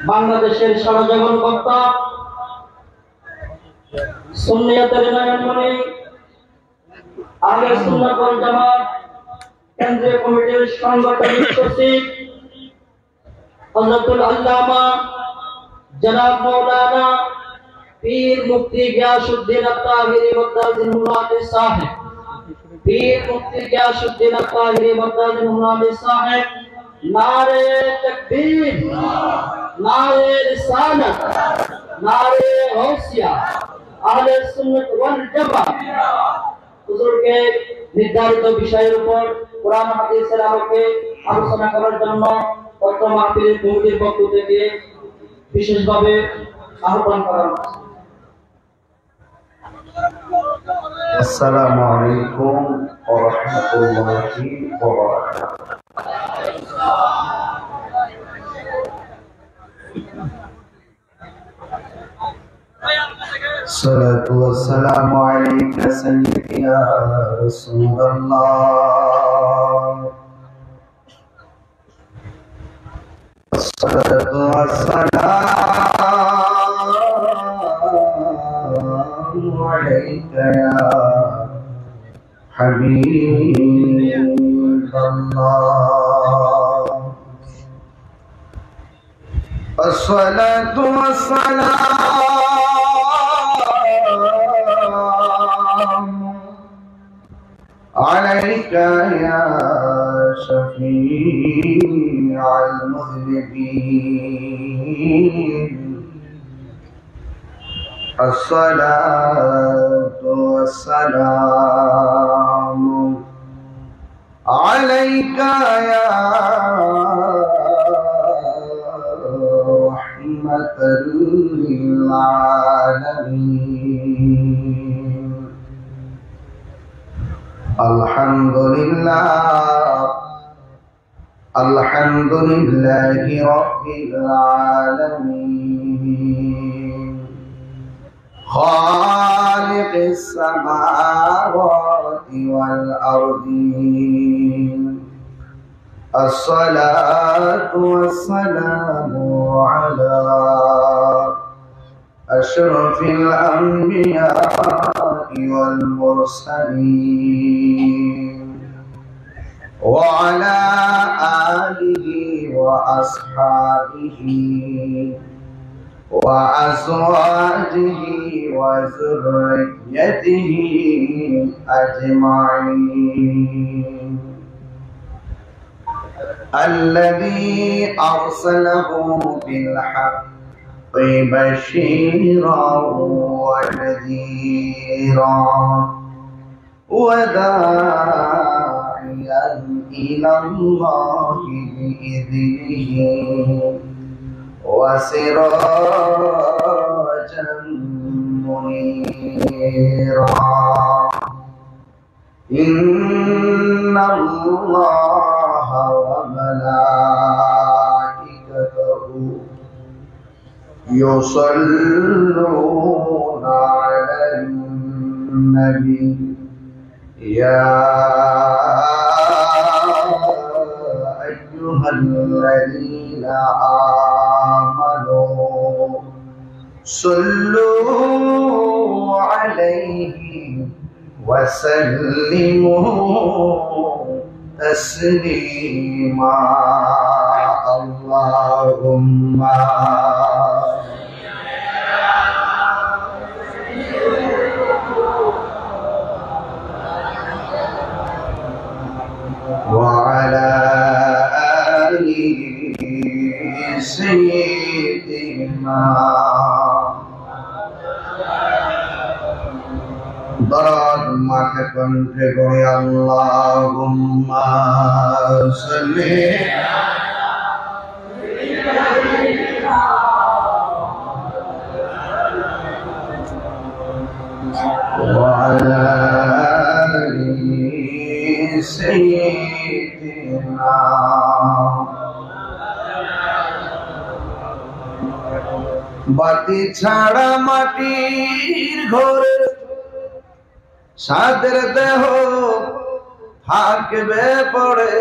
বাংলাদেশের সরজগণ কর্তা সুন্নিয়তের নয়নমণি আহলে সুন্নাত ওয়াল জামাত কেন্দ্রীয় কমিটির সাংগঠনিক সচিব হযরতুল আল্লামা জনাব মাওলানা পীর মুফতি গিয়াসউদ্দিন আত-তাহিরি মাদ্দাজিহুল্লাহ সাহেব পীর মুফতি গিয়াসউদ্দিন আত-তাহিরি মাদ্দাজিহুল্লাহ সাহেব नारे तकबीर नारे रिसालत नारे गौसिया अहले सुन्नत वल जमात हुजूर के निर्धारित বিষয়ের উপর কোরআন হাদিসের আলোকে আলোচনা করার জন্য তথ্য মাহফিল কমিটির পক্ষ থেকে বিশেষভাবে আহ্বান করা হয়েছে। আসসালামু আলাইকুম ওয়া রাহমাতুল্লাহি ওয়া বারাকাতুহু। الصلاة والسلام عليك سيدي يا رسول الله. الصلاة والسلام عليك يا حبيب الله. الصلاة والسلام عليك يا شفيع المذنبين. الصلاة والسلام عليك يا رحمة للعالمين. الحمد لله الحمد لله رب العالمين خالق السماوات والأرضين. الصلاة والسلام على أشرف الأنبياء والمرسلين وعلى آله وأصحابه وأزواجه وذريته أجمعين. الذي أرسله بالحق بشيرا ونذيرا وداعيا إلى الله بإذنه وسراجا منيرا. إن الله وملائكته يصلون على النبي يا أيها الذين آمنوا صلوا عليه وسلموا تسليما. اللهم وعلى آل سيدنا ضرب মাকে কণ্ঠে করে আল্লাহুম্মা সাল্লি وعلى آل سيدنا. বাতি ছাড়া মাটির ঘরে সাদের দেহ থাকবে পড়ে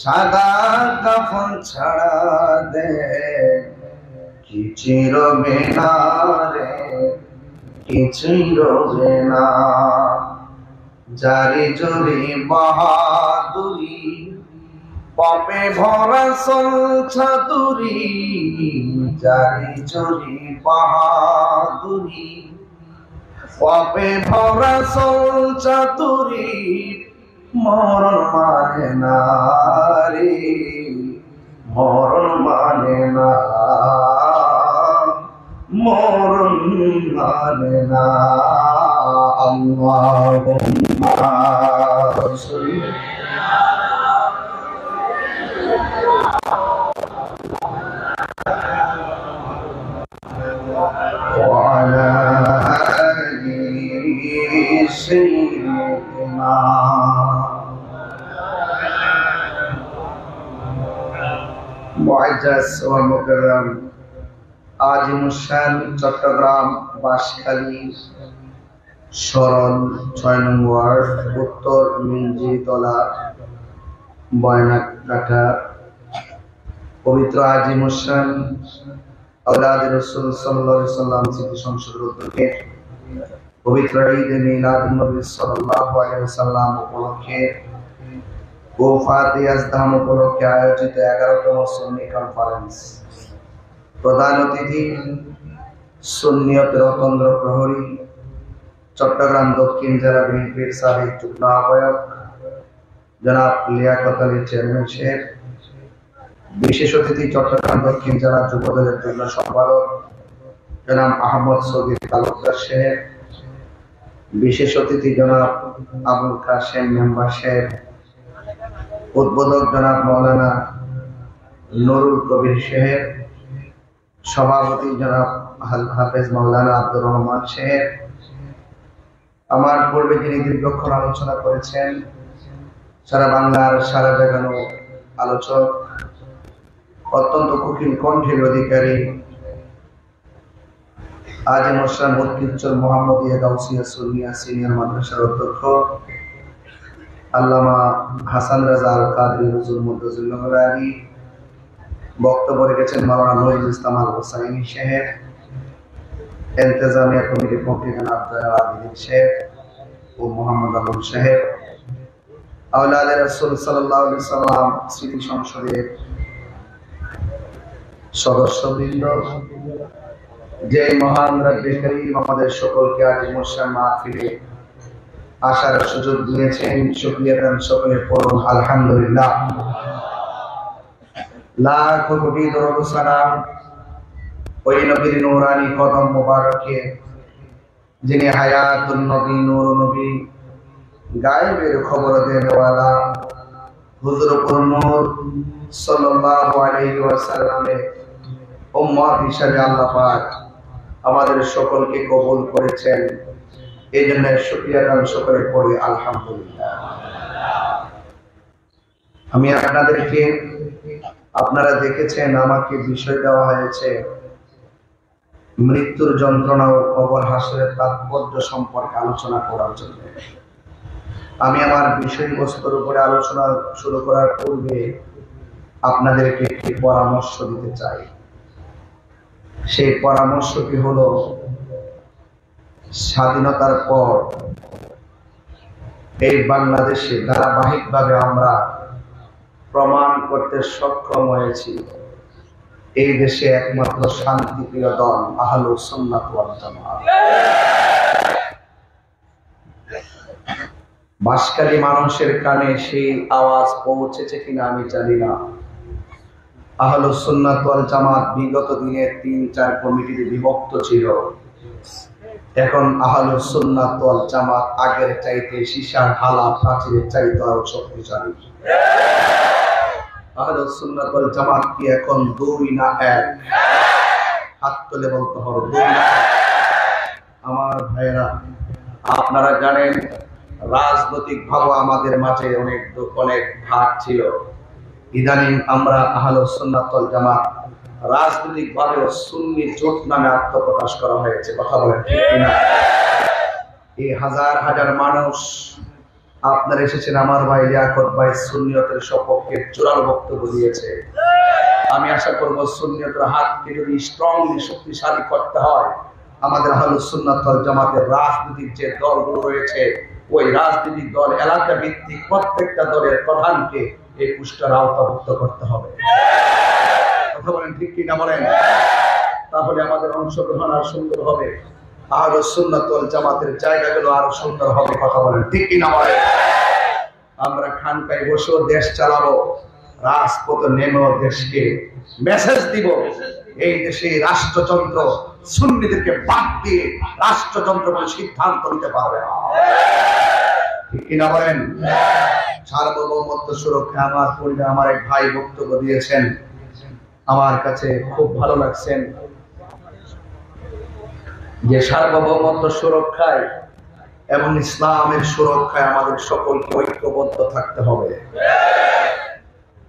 সাদা কাফন ছাড়া দে কিছুই রবে না রে, কিছুই রবে না। জারি জরি বাহাদুরি পাপে ভরা সলছাতুরি, জারি জরি বাহাদুরি পাপে ভরা সলছাতুরি, মরণ মানে না রে, মরণ মানে না, মরণ মানে না। আল্লাহুম্মা সাল্লি وعلى آل سيدنا মুআজ্জাজ ও মুকাররম আজিমুশান চট্টগ্রাম বাঁশখালী সরল ৬ নং ওয়ার্ড উত্তর মিঞ্জিতলা বয়নাকাটা পবিত্র আজিমুশান আওলাদে রাসূল সাল্লাল্লাহু আলাইহি সাল্লাম স্মৃতি সংসদের উদ্যোগে পবিত্র ঈদে মিলাদুন নবী সাল্লাল্লাহু আলাইহি সাল্লাম উপলক্ষে ও ফাতিহা আজদাম উপলক্ষে আয়োজিত 11তম সুন্নি কনফারেন্স। প্রধান অতিথি সুন্নিয়ত রতন্দ্র প্রহরী চট্টগ্রাম দক্ষিণ জেলা বিএনপির সাবেক যুগ্ম আহ্বায়ক জনাব লিয়াকত আলী চেয়ারম্যান সাহেব, বিশেষ অতিথি চট্টগ্রাম দক্ষিণ জেলা যুবদলের যুগ্ম সম্পাদক জনাব আহমদ সগীর তালুকদার সাহেব, বিশেষ অতিথি জনাব আবুল কাশেম মেম্বার সাহেব, উদ্বোধক জনাব মাওলানা নুরুল কবির সাহেব, সভাপতি জনাব হাফেজ মাওলানা আব্দুর রহমান সাহেব, আমার পূর্বে যিনি দীর্ঘক্ষণ আলোচনা করেছেন সারা বাংলার সারা জাগানো আলোচক, অত্যন্ত কুকিল কণ্ঠের অধিকারী আজিমুশান মুকিচ্চল মোহাম্মদিয়া গাউসিয়া সুন্নিয়া সিনিয়র মাদ্রাসার অধ্যক্ষ আল্লামা হাসান রাজা আল কাদরি হুজুর মুদ্দাজিল্লাহ আলী, বক্তব্য রেখেছেন মাওলানা নজরুল ইসলাম আল হোসাইনি সাহেব, ইন্তেজামিয়া কমিটির পক্ষে জনাব জয়নাল আবেদিন সাহেব ও মোহাম্মদ আলম সাহেব, আওলাদে রাসূল সাল্লাল্লাহু আলাইহি সাল্লাম স্মৃতি সংসদের সদস্যবৃন্দ, যে মহান রব্বে করিম আমাদের সকলকে আজিমুশান মাহফিলে আসার সুযোগ দিয়েছেন, শুকরিয়া দান সকলে পড়ুন আলহামদুলিল্লাহ। লাখ কোটি দরুদ সালাম ওই নবীর নূরানি কদম মোবারকে যিনি হায়াতুন নবী নূর নবী গায়েবের খবর দেওয়ালা হুজুর নূর সাল্লাল্লাহু আলাইহি ওয়াসাল্লামের উম্মত হিসেবে আল্লাহ পাক আমাদের সকলকে কবুল করেছেন, এই জন্য শুকরিয়া দান সকলে পড়ি আলহামদুলিল্লাহ। আমি আপনাদেরকে, আপনারা দেখেছেন আমাকে বিষয় দেওয়া হয়েছে মৃত্যুর যন্ত্রণা ও কবর হাসরের তাৎপর্য সম্পর্কে আলোচনা করার জন্য। আমি আমার বিষয়বস্তুর উপরে আলোচনা শুরু করার পূর্বে আপনাদেরকে একটি পরামর্শ দিতে চাই। সেই পরামর্শটি হলো, স্বাধীনতার পর এই বাংলাদেশে ধারাবাহিকভাবে আমরা প্রমাণ করতে সক্ষম হয়েছি এই দেশে একমাত্র শান্তিপ্রিয় দল আহলুস সুন্নাত ওয়াল জামাত। বাঁশখালী মানুষের কানে সেই আওয়াজ পৌঁছেছে কিনা আমি জানি না। আহলুস সুন্নাত ওয়াল জামাত বিগত দিনে ৩-৪ কমিটিতে বিভক্ত ছিল, এখন আহলুস সুন্নাত ওয়াল জামাত আগের চাইতে সীসার হালা প্রাচীরের চাইতে আরো শক্তিশালী। আহলুস সুন্নাত ওয়াল জামাত কি এখন ২ না ১? হাত তুলে বলতে হবে ২ না ১। আমার ভাইয়েরা, আপনারা জানেন রাজনৈতিক ভাবে আমাদের মাঝে অনেক ভাগ ছিল। ইদানিং আমরা আহলুস সুন্নাত ওয়াল জামাত রাজনৈতিক ভাবে সুন্নি জোট নামে আত্মপ্রকাশ করা হয়েছে। কথা বলেন ঠিক কিনা? এই হাজার হাজার মানুষ আপনারা এসেছেন আমার ভাই লিয়াকত ভাই সুন্নিয়তের সপক্ষে জোরালো বক্তব্য দিয়েছে। আমি আশা করব সুন্নিয়তের হাতকে যদি স্ট্রংলি শক্তিশালী করতে হয়, আমাদের আহলুস সুন্নাত ওয়াল জামাতের রাজনৈতিক যে দলগুলো রয়েছে, ওই রাজনৈতিক দল এলাকা ভিত্তিক প্রত্যেকটা দলের প্রধানকে এই পুরস্কার আওতাভুক্ত করতে হবে। কথা বলেন ঠিক কি না বলেন? তাহলে আমাদের অংশগ্রহণ আর সুন্দর হবে, আহলুস সুন্নাত ওয়াল জামাতের জায়গাগুলো আরো সুন্দর হবে। কথা বলেন ঠিক কি না বলেন? আমরা খানকায় বসেও দেশ চালাবো, রাজপথে নেমেও দেশকে মেসেজ দিব, এই দেশে রাষ্ট্রযন্ত্র সুন্নিদেরকে বাদ দিয়ে রাষ্ট্রযন্ত্র বলে সিদ্ধান্ত নিতে পারবে না। ঠিক কিনা বলেন? সার্বভৌমত্ব সুরক্ষা আমার পরিবার আমার এক ভাই বক্তব্য দিয়েছেন, আমার কাছে খুব ভালো লাগছেন যে সার্বভৌমত্ব সুরক্ষায় এবং ইসলামের সুরক্ষায় আমাদের সকলকে ঐক্যবদ্ধ থাকতে হবে।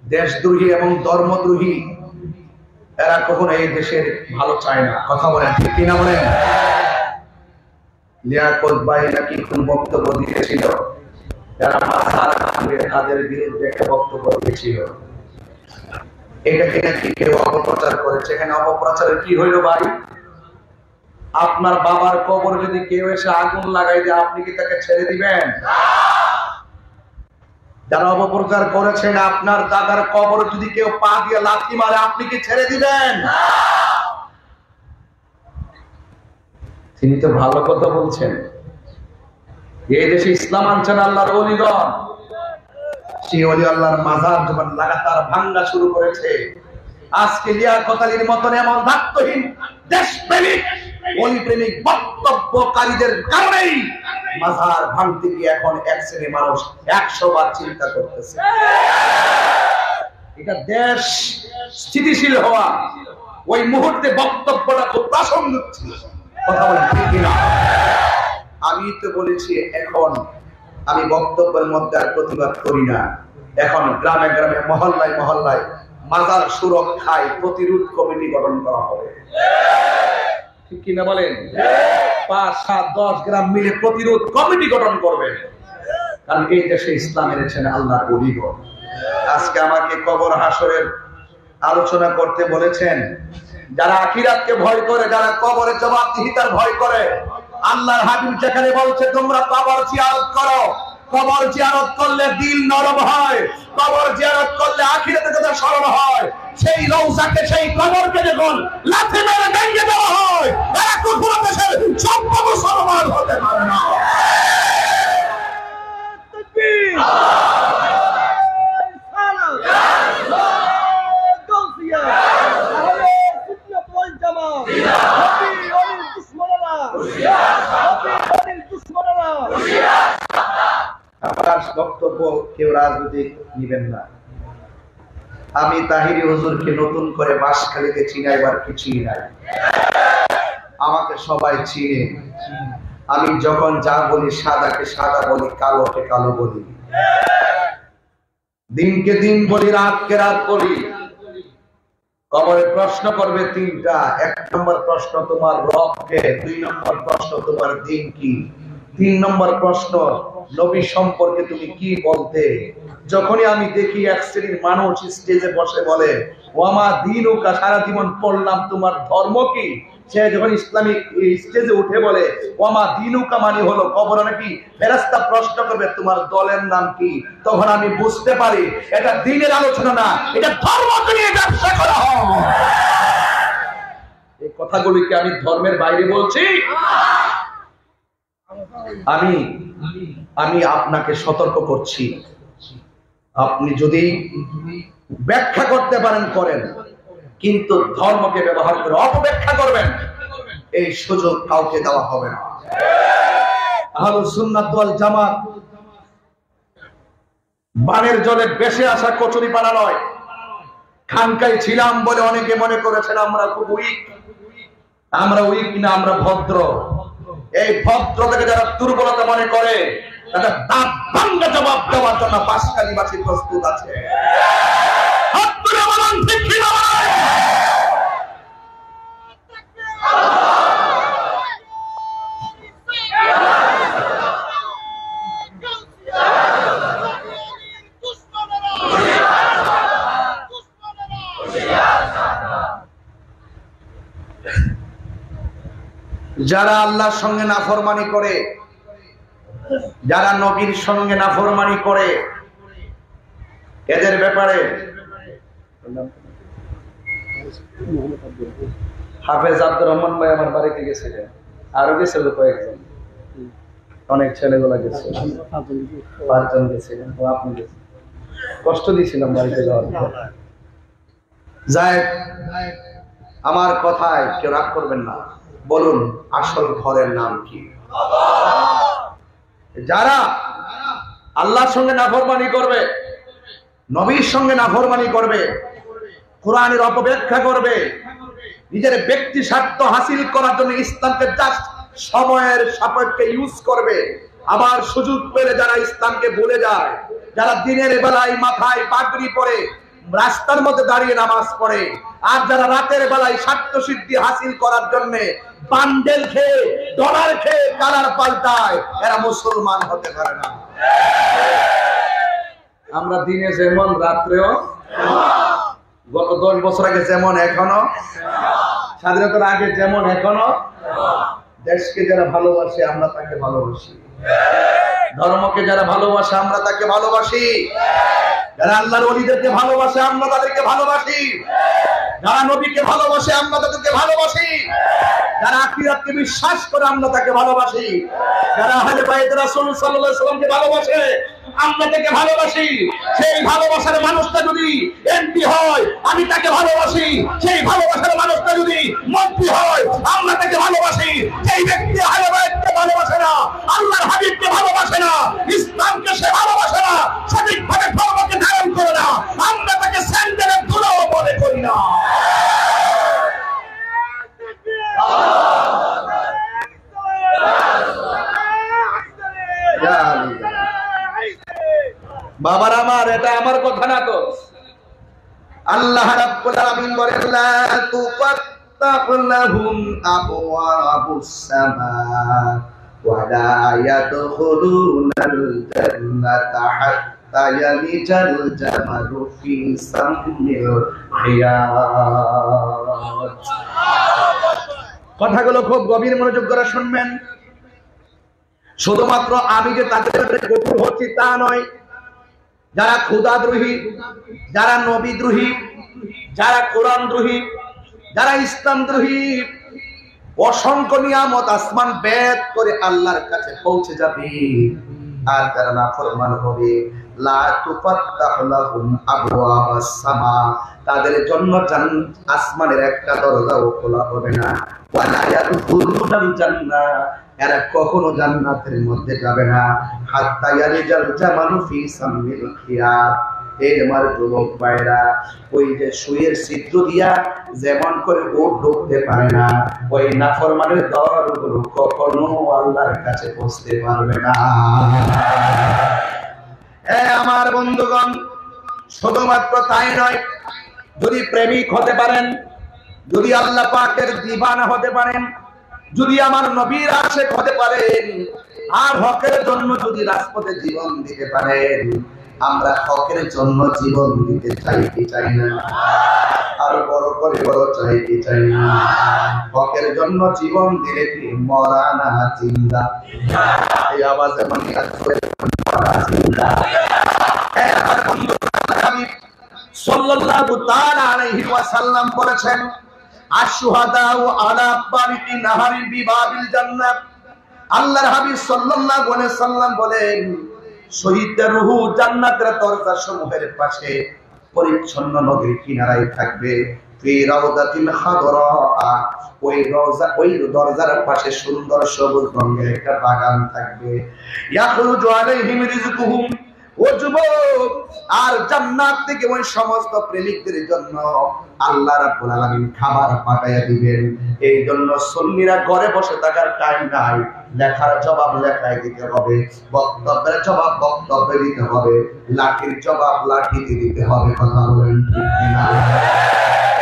দেশদ্রোহী এবং ধর্মদ্রোহী এরা কখনো এই দেশের ভালো চায় না। কথা বলেন ঠিক কিনা বলেন? লিয়াকত ভাই নাকি কোন বক্তব্য দিয়েছিল, যারা মাজার ভাঙবে তাদের বিরুদ্ধে একটা বক্তব্য দিয়েছিল, এটাকে নাকি কেউ অপপ্রচার করেছে। এখানে অপপ্রচারের কি হইল ভাই? আপনার বাবার কবর যদি কেউ এসে আগুন লাগাই দেয়, আপনি কি তাকে ছেড়ে দিবেন? যারা অপপ্রচার করেছেন, আপনার দাদার কবর যদি কেউ পা দিয়ে লাথি মারে, আপনি কি ছেড়ে দিবেন? তিনি তো ভালো কথা বলছেন। এই দেশে ইসলাম আনছেন আল্লাহর ওলিগণ, সেই ওলি আল্লাহর মাজার যখন লাগাতার ভাঙ্গা শুরু করেছে, আজকে লিয়াকত আলীর মতন এমন দায়িত্বহীন দেশপ্রেমিক ওলি প্রেমিক বক্তব্যকারীদের কারণেই মাজার ভাঙতে গিয়ে এখন এক শ্রেণীর মানুষ 100 বার চিন্তা করতেছে। এটা দেশ স্থিতিশীল হওয়া ওই মুহূর্তে বক্তব্যটা খুব প্রাসঙ্গিক ছিল। কথা বলি ঠিক কিনা? আমি তো বলেছি এখন আমি বক্তব্যের মধ্যে আর প্রতিবাদ করি না। এখন গ্রামে গ্রামে মহল্লায় মহল্লায় মাজার সুরক্ষায় প্রতিরোধ কমিটি গঠন করা হবে। ঠিক কিনা বলেন? 5, 7, 10 গ্রাম মিলে প্রতিরোধ কমিটি গঠন করবে, কারণ এই দেশে ইসলাম এনেছেন আল্লাহর ওলিগণ। আজকে আমাকে কবর হাসরের আলোচনা করতে বলেছেন। যারা আখিরাতকে ভয় করে, যারা কবরের জবাবদিহিতার ভয় করে, আল্লাহর হাবিব যেখানে বলছে তোমরা কবর জিয়ারত করো, কবর জিয়ারত করলে দিল নরম হয়, কবর জিয়ারত করলে আখিরাতের কথা স্মরণ হয়, সেই রওজাকে সেই কবরকে যখন লাথি মেরে ভেঙে দেওয়া হয়, তারা কখনো দেশের সম্পদ মুসলমান হতে পারে না। তাকবীর! বক্তব্য কেউ রাজনৈতিক নিবেন না। আমি তাহিরি হুজুরকে নতুন করে বাঁশখালীতে চিনাইবার কিছুই নাই। আমাকে সবাই চিনে। আমি যখন যা বলি সাদাকে সাদা বলি, কালোকে কালো বলি, দিনকে দিন বলি, রাতকে রাত বলি। কবরে প্রশ্ন করবে 3টা। 1 নম্বর প্রশ্ন তোমার রবকে, 2 নম্বর প্রশ্ন তোমার দিন কি, 3 নম্বর প্রশ্ন নবী সম্পর্কে তুমি কি বলতে। যখনই আমি দেখি এক শ্রেণীর মানুষ স্টেজে বসে বলে ওয়ামা দীনুকা, সারা জীবন পড়লাম তোমার ধর্ম কি, সে যখন ইসলামিক স্টেজে উঠে বলে ওয়ামা দীনুকা মানে হলো কবরে নাকি ফেরেশতা প্রশ্ন করবে তোমার দলের নাম কি, তখন আমি বুঝতে পারি এটা দ্বীনের আলোচনা না, এটা ধর্মকে নিয়ে ব্যবসা করা হয়। এই কথাগুলিকে আমি ধর্মের বাইরে বলছি। আমি আপনাকে সতর্ক করছি, আপনি যদি ব্যাখ্যা করতে পারেন করেন, কিন্তু ধর্মকে ব্যবহার করে অপব্যাখ্যা করবেন, এই সুযোগ কাউকে দেওয়া হবে না। আহলুস সুন্নাত ওয়াল জামাত বানের জলে ভেসে আসা কচুরি পানা নয়। খানকায় ছিলাম বলে অনেকে মনে করেছেন আমরা খুব উইক। আমরা উইক না, আমরা ভদ্র। এই ভদ্রতাকে যারা দুর্বলতা মনে করে, তাদের দাঁত ভাঙা জবাব দেওয়ার জন্য বাঁশখালীবাসী প্রস্তুত আছে। যারা আল্লাহর সঙ্গে নাফরমানি করে, যারা নবীর সঙ্গে নাফরমানি করে, এদের ব্যাপারে হাফেজ আব্দুর রহমান ভাই আমার বাড়িতে গেছিলেন, আরো গেছিল কয়েকজন, অনেক ছেলেগুলা গেছে, 5 জন গেছিলেন, ও আপনি গেছেন, কষ্ট দিয়েছিলাম বাড়িতে যাওয়ার পর। যাই, আমার কথায় কেউ রাগ করবেন না, বলুন আসল ঘরের নাম কি? যারা আল্লাহর সঙ্গে নাফরমানি করবে, নবীর সঙ্গে নাফরমানি করবে, কোরআনের অপব্যাখ্যা করবে, নিজের ব্যক্তি স্বার্থ হাসিল করার জন্য ইসলামকে জাস্ট সময়ের সাপেক্ষে ইউজ করবে, আবার সুযোগ পেলে যারা ইসলামকে ভুলে যায়, যারা দিনের বেলায় মাথায় পাগড়ি পরে রাস্তার মধ্যে দাঁড়িয়ে নামাজ পড়ে, আর যারা রাতের বেলায় স্বার্থ সিদ্ধি হাসিল করার জন্য বান্ডেল খেয়ে ডলার খেয়ে কালার পাল্টায়, এরা মুসলমান হতে পারে না। আমরা দিনে যেমন রাত্রেও, গত 10 বছর আগে যেমন এখনো, স্বাধীনতার আগে যেমন এখনো, দেশকে যারা ভালোবাসে আমরা তাকে ভালোবাসি, ধর্মকে যারা ভালোবাসে আমরা তাকে ভালোবাসি, যারা আল্লাহর ওলিদেরকে ভালোবাসে আমরা তাদেরকে ভালোবাসি, যারা নবীকে ভালোবাসে আমরা তাদেরকে ভালোবাসি, যারা আখিরাতকে বিশ্বাস করে আমরা তাকে ভালোবাসি, যারা আহলে বাইত রাসূল সাল্লাল্লাহু আলাইহি ওয়াসাল্লামকে ভালোবাসে আমরা তাকে ভালোবাসি। সেই ভালোবাসার মানুষটা যদি এমপি হয় আমি তাকে ভালোবাসি, সেই ভালোবাসার মানুষটা যদি মন্ত্রী হয় আমরা তাকে ভালোবাসি। সেই ব্যক্তি আহলে বাইতকে ভালোবাসে না, আল্লাহর হাবিবকে ভালোবাসে না, ইসলামকে সে ভালোবাসে না, সঠিকভাবে ধর্মকে ধারণ করে না, আমরা তাকে স্যান্ডেলের ধুলোও মনে করি না। বাবার আমার, এটা আমার কথা না তো, আল্লাহ রাব্বুল আলামিন বলেন লা তুফাত্তাহু লাহুম আবওয়াবুস সামা ওয়া লা ইয়াদখুলুনাল জান্নাতা হাত্তা ইয়ালিজাল জামালু ফি সামিল খিয়াত। কথাগুলো খুব গভীর মনোযোগ করে শুনবেন। শুধুমাত্র আমি যে তাদের কঠোর হচ্ছি তা নয়, যারা খোদাদ্রোহী, যারা নবীদ্রোহী, যারা কোরআনদ্রোহী, যারা ইসলামদ্রোহী, অসংখ্য নিয়ামত আসমান বেদ করে আল্লাহর কাছে পৌঁছে যাবে, আর যারা নাফরমান হবে লা তুফাত্তাহু লাহুম আবওয়াবাস সামা, তাদের জন্য আসমানের একটা দরজাও খোলা হবে না, ওয়া লা ইয়াদখুলুনাল জান্নাহ, এরা কখনো জান্নাতের মধ্যে যাবে না, হাত্তা ইয়ালিজাল জামালু ফি সামিল খিয়াত। এই আমার যুবক ভাইরা, ওই যে সুয়ের ছিদ্র দিয়া যেমন করে ওট ঢুকতে পারে না, ওই নাফরমানের দরগুলো কখনো আল্লাহর কাছে পৌঁছতে পারবে না। আমার বন্ধুগণ, শুধুমাত্র তাই নয়, যদি প্রেমিক হতে পারেন, যদি আল্লাহ পাকের দিওয়ানা হতে পারেন, যদি আমার নবীর আশিক হতে পারেন, আর হকের জন্য যদি রাজপথে জীবন দিতে পারেন, আমরা হকের জন্য জীবন দিতে চাই কি চাই না? আর বড় করে বড় চাই কি চাই না? হকের জন্য জীবন দিলে কি মরা না জিন্দা? এই আওয়াজে মনে আসবে মরা জিন্দা। আমার বন্ধু হাবিব সাল্লাল্লাহু তাআলা আলাইহি ওয়াসাল্লাম বলেছেন, আশ-শুহাদাউ আলা বারিকি নাহারি বিবাবিল জান্নাত। আল্লাহর হাবিব সাল্লাল্লাহু আলাইহি ওয়াসাল্লাম বলেন, শহীদদের রূহ জান্নাতের দরজা সমূহের পাশে পরিচ্ছন্ন নদীর কিনারায় থাকবে, ফি রাউদাতিন খাদরা, ওই দরজার পাশে সুন্দর সবুজ রঙের একটা বাগান থাকবে, ইয়াখরুজু আলাইহিম রিজকুহুম, ও যুবক, আর জান্নাত থেকে ওই সমস্ত প্রেমিকদের জন্য আল্লাহ রাব্বুল আলামিন খাবার পাঠাইয়া দিবেন। এই জন্য সুন্নিরা ঘরে বসে থাকার টাইম নাই, লেখার জবাব লেখায় দিতে হবে, বক্তব্যের জবাব বক্তব্যে দিতে হবে, লাঠির জবাব লাঠিতে দিতে হবে। কথা বলেন ঠিক কিনা?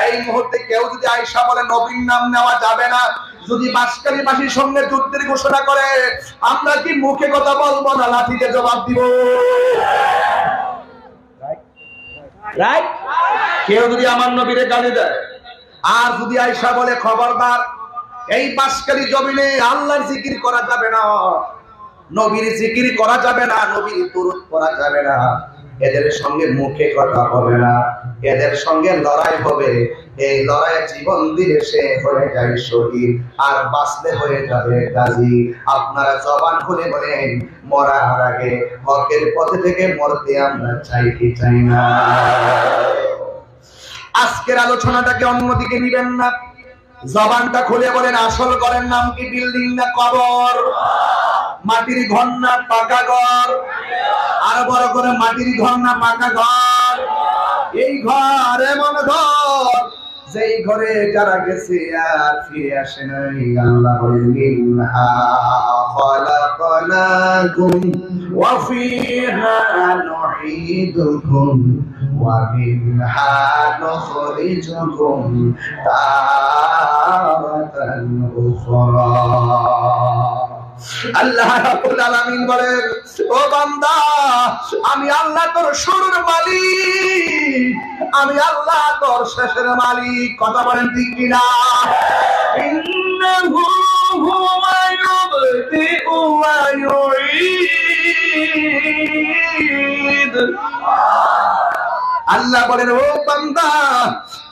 এই মুহূর্তে কেউ যদি আয়েশা বলে নবীর নাম নেওয়া যাবে না, যদি বাঁশকালীবাসীর সঙ্গে যুদ্ধের ঘোষণা করে, আমরা কি মুখে কথা বলবো না লাঠিতে জবাব দিব? রাইট? কেউ যদি আমার নবীরে গালি দেয়, আর যদি আয়েশা বলে খবরদার এই বাসকারী জমিনে আল্লাহর জিকির করা যাবে না, নবীর জিকির করা যাবে না, নবীর দুরূদ পড়া যাবে না, এদের সঙ্গে মুখে কথা হবে না, এদের সঙ্গে লড়াই হবে। এই লড়াইয়ে জীবন দিলে সে হয়ে যায় শহীদ, আর বাঁচলে হয়ে যাবে গাজী। আপনারা জবান খুলে বলেন, মরার আগে হকের পথে থেকে মরতে আমরা চাই কি চাই না? আজকের আলোচনাটাকে অন্যদিকে নিবেন না, জবানটা খুলে বলেন, আসল ঘরের নাম কি বিল্ডিং না কবর? মাটির ঘর না পাকা ঘর? আর বড় করে, মাটির ঘর না পাকা ঘর? এই ঘর এমন ঘর যেই ঘরে যারা গেছে আর ফিরে আসে নাই। আল্লাহ বলেন, মিনহা খালাকনাকুম ওয়া ফিহা নুঈদুকুম ওয়া মিনহা নুখরিজুকুম তারাতান উখরা। আল্লাহ রাব্বুল আলামিন বলেন, ও বান্দা, আমি আল্লাহ তোর শুরুর মালিক, আমি আল্লাহ তোর শেষের মালিক। কথা বলেন ঠিক কিনা? ইন্নাহু হুয়া ইউবদিউ ওয়া ইউঈদ। আল্লাহ বলেন, ও বান্দা,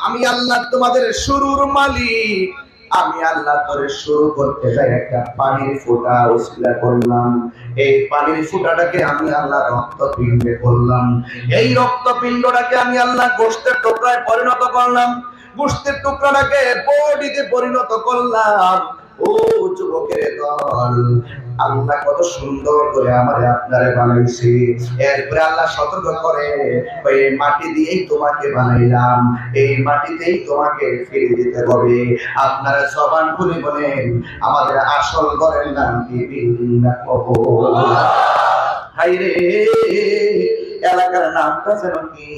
আমি আল্লাহ তোমাদের শুরুর মালিক, আমি আল্লাহ তোরে শুরু করতে যাই একটা পানির ফোঁটা উসিলা করলাম, এই পানির ফোঁটাটাকে আমি আল্লাহ রক্তপিণ্ডে করলাম, এই রক্তপিণ্ডটাকে আমি আল্লাহ গোশতের টুকরায় পরিণত করলাম, গোশতের টুকরাটাকে বডিতে পরিণত করলাম। ও যুবকের দল, আল্লাহ কত সুন্দর করে আমারে আপনারে বানাইছে। এরপরে আল্লাহ সতর্ক করে, ওই মাটি দিয়েই তোমাকে বানাইলাম, এই মাটিতেই তোমাকে ফিরে দিতে হবে। আপনারা জবান খুলে বলেন, আমাদের আসল ঘরের নাম কি বিল্ডিং না কবর? হাইরে, এলাকার নামটা যেন কি?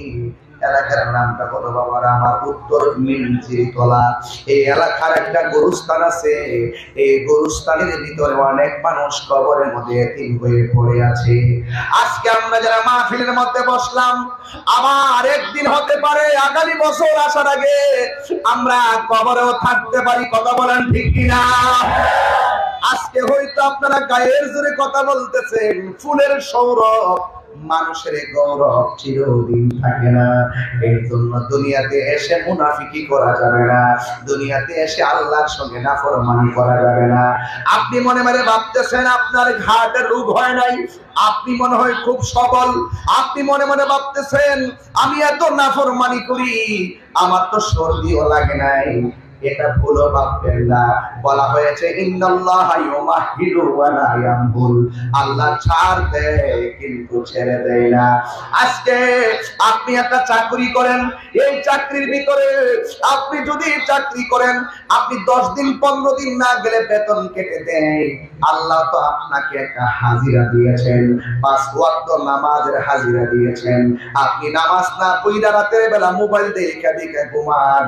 এলাকার নামটা কত বাবার আমার? উত্তর মিনচিরিতলা। এই এলাকার একটা গরুস্থান আছে, এই গরুস্থানের ভিতরে অনেক মানুষ কবরের মধ্যে এতিম হয়ে পড়ে আছে। আজকে আমরা যারা মাহফিলের মধ্যে বসলাম, আবার একদিন হতে পারে আগামী বছর আসার আগে আমরা কবরেও থাকতে পারি। কথা বলেন ঠিক কিনা? আজকে হয়তো আপনারা গায়ের জোরে কথা বলতেছেন, ফুলের সৌরভ, মানুষের গৌরব চিরদিন থাকে না। এই জন্য দুনিয়াতে এসে মুনাফিকি করা যাবে না, দুনিয়াতে এসে আল্লাহর সঙ্গে নাফরমানি করা যাবে না। আপনি মনে মনে ভাবতেছেন আপনার ঘাটের রোগ হয় নাই, আপনি মনে হয় খুব সবল, আপনি মনে মনে ভাবতেছেন আমি এত নাফরমানি করি, আমার তো সর্দিও লাগে নাই। এটা ভুলও ভাববেন না। বলা হয়েছে, ইন্নাল্লাহা ইউমাহিলু ওয়া লা ইয়ামহুল, আল্লাহ ছাড় দেয় কিন্তু ছেড়ে দেয় না। আজকে আপনি একটা চাকরি করেন, এই চাকরির ভিতরে আপনি যদি চাকরি করেন, আপনি 10 দিন 15 দিন না গেলে বেতন কেটে দেয়। আল্লাহ তো আপনাকে একটা হাজিরা দিয়েছেন, 5 ওয়াক্ত নামাজের হাজিরা দিয়েছেন। আপনি নামাজ না পড়া রাতের বেলা মোবাইল দেখে দেখে ঘুমান,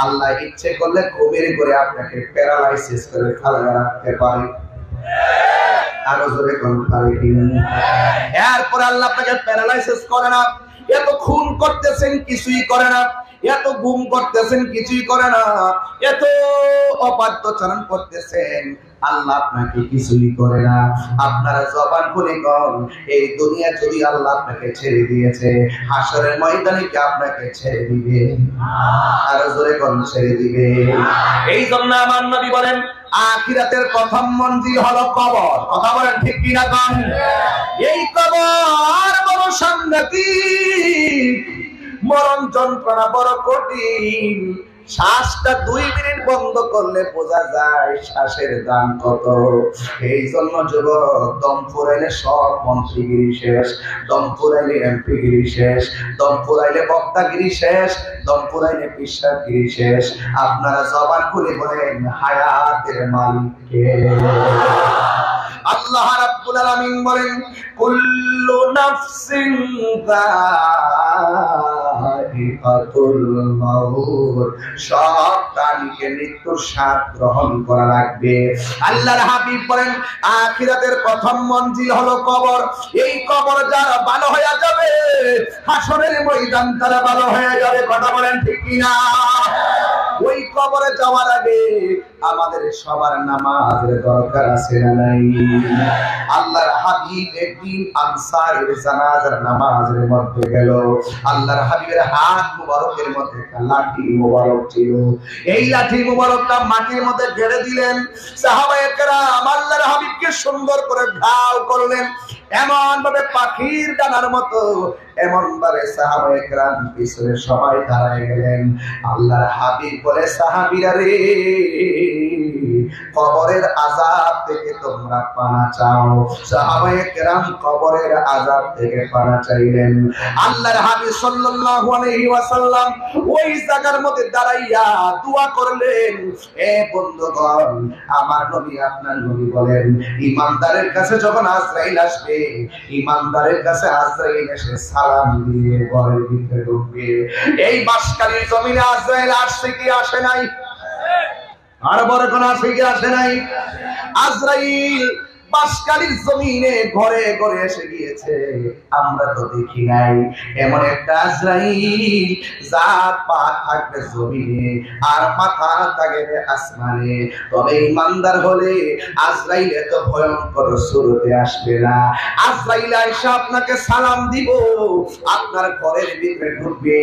আল্লাহ ইচ্ছে করলে ঘুমের করে আপনাকে প্যারালাইসিস করে ফেলে রাখতে পারে। আরো জোরে কোন পারে কিনা? এরপর আল্লাহ আপনাকে প্যারালাইসিস করে না। এত খুন করতেছেন কিছুই করে না, এত গুম করতেছেন কিছুই করে না, এত অবাধ্যচরণ করতেছেন, আল্লাহ আপনাকে কিছুই করে না। আপনারা জবান খুলে কোন, এই দুনিয়া যদি আল্লাহ আপনাকে ছেড়ে দিয়েছে, হাসরের ময়দানে কি আপনাকে ছেড়ে দিবে? আরো জোরে কোন ছেড়ে দিবে? এই জন্য আমার নবী বলেন, আখিরাতের প্রথম মঞ্জিল হলো কবর। কথা বলেন ঠিক কিনা কোন? এই কবর বড় সাংঘাতিক, মরণ যন্ত্রণা বড় কঠিন। শ্বাসটা 2 মিনিট বন্ধ করলে বোঝা যায় শ্বাসের দাম কত। এই জন্য যুবক, দম ফুরাইলে সব মন্ত্রীগিরি শেষ, দম ফুরাইলে এমপিগিরি শেষ, দম ফুরাইলে বক্তাগিরি শেষ, দম ফুরাইলে পিসাবগিরি শেষ। আপনারা জবান খুলে বলেন, হায়াতের মালিক কে? আল্লাহ রাব্বুল আলামিন বলেন, কুল্লু নাফসিন যায়িকাতুল মাউত, সব প্রাণীকে মৃত্যুর স্বাদ গ্রহণ করা লাগবে। আল্লাহর হাবিব বলেন, আখিরাতের প্রথম মঞ্জিল হলো কবর। এই কবর যারা ভালো হয়ে যাবে, হাসরের ময়দান তারা ভালো হয়ে যাবে। কথা বলেন ঠিক কিনা? ওই কবর কবরে যাওয়ার আগে আমাদের সবার নামাজের দরকার আছে না নাই? আল্লাহর হাবিব একদিন আনসারের জানাজার নামাজের মধ্যে গেল। আল্লাহর হাবিবের হাত মুবারকের মধ্যে একটা লাঠি মুবারক ছিল। এই লাঠি মুবারকটা মাটির মধ্যে গেড়ে দিলেন। সাহাবায়ে কেরাম আল্লাহর হাবিবকে সুন্দর করে ঘাও করলেন, এমন ভাবে পাখির ডানার মতো, এমন ভাবে সাহাবায়ে কেরাম পিছনে সবাই দাঁড়ায় গেলেন। আল্লাহর হাবিব বলে, সাহাবীরা রে, কবরের আযাব থেকে তোমরা পানা চাও। সাহাবায়ে কেরাম কবরের আযাব থেকে পানা চাইলেন। আল্লাহর হাবিব সাল্লাল্লাহু আলাইহি ওয়াসাল্লাম ওই জায়গার মধ্যে দাঁড়াইয়া দোয়া করলেন। এ বন্ধুগণ, আমার নবী আপনার নবী বলেন, ইমানদারের কাছে যখন আজরাইল আসবে, ইমানদারের কাছে আজরাইল এসে সালাম দিয়ে ঘরের ভিতরে ঢুকবে। এই বাসকারীর জমিনে আজরাইল আসছে কি আসে নাই? আর বড় কোন আসে কি আসে নাই? আজরাইল বাসকারীর জমিনে ঘরে ঘরে এসে গিয়েছে, আমরা তো দেখি নাই। এমন একটা আজরাইল যার পা থাকবে জমিনে আর মাথা থাকবে আসমানে। তবে ইমানদার হলে আজরাইল এত ভয়ঙ্কর সুরতে আসবে না। আজরাইল এসে আপনাকে সালাম দিব, আপনার ঘরের ভিতরে ঢুকবে,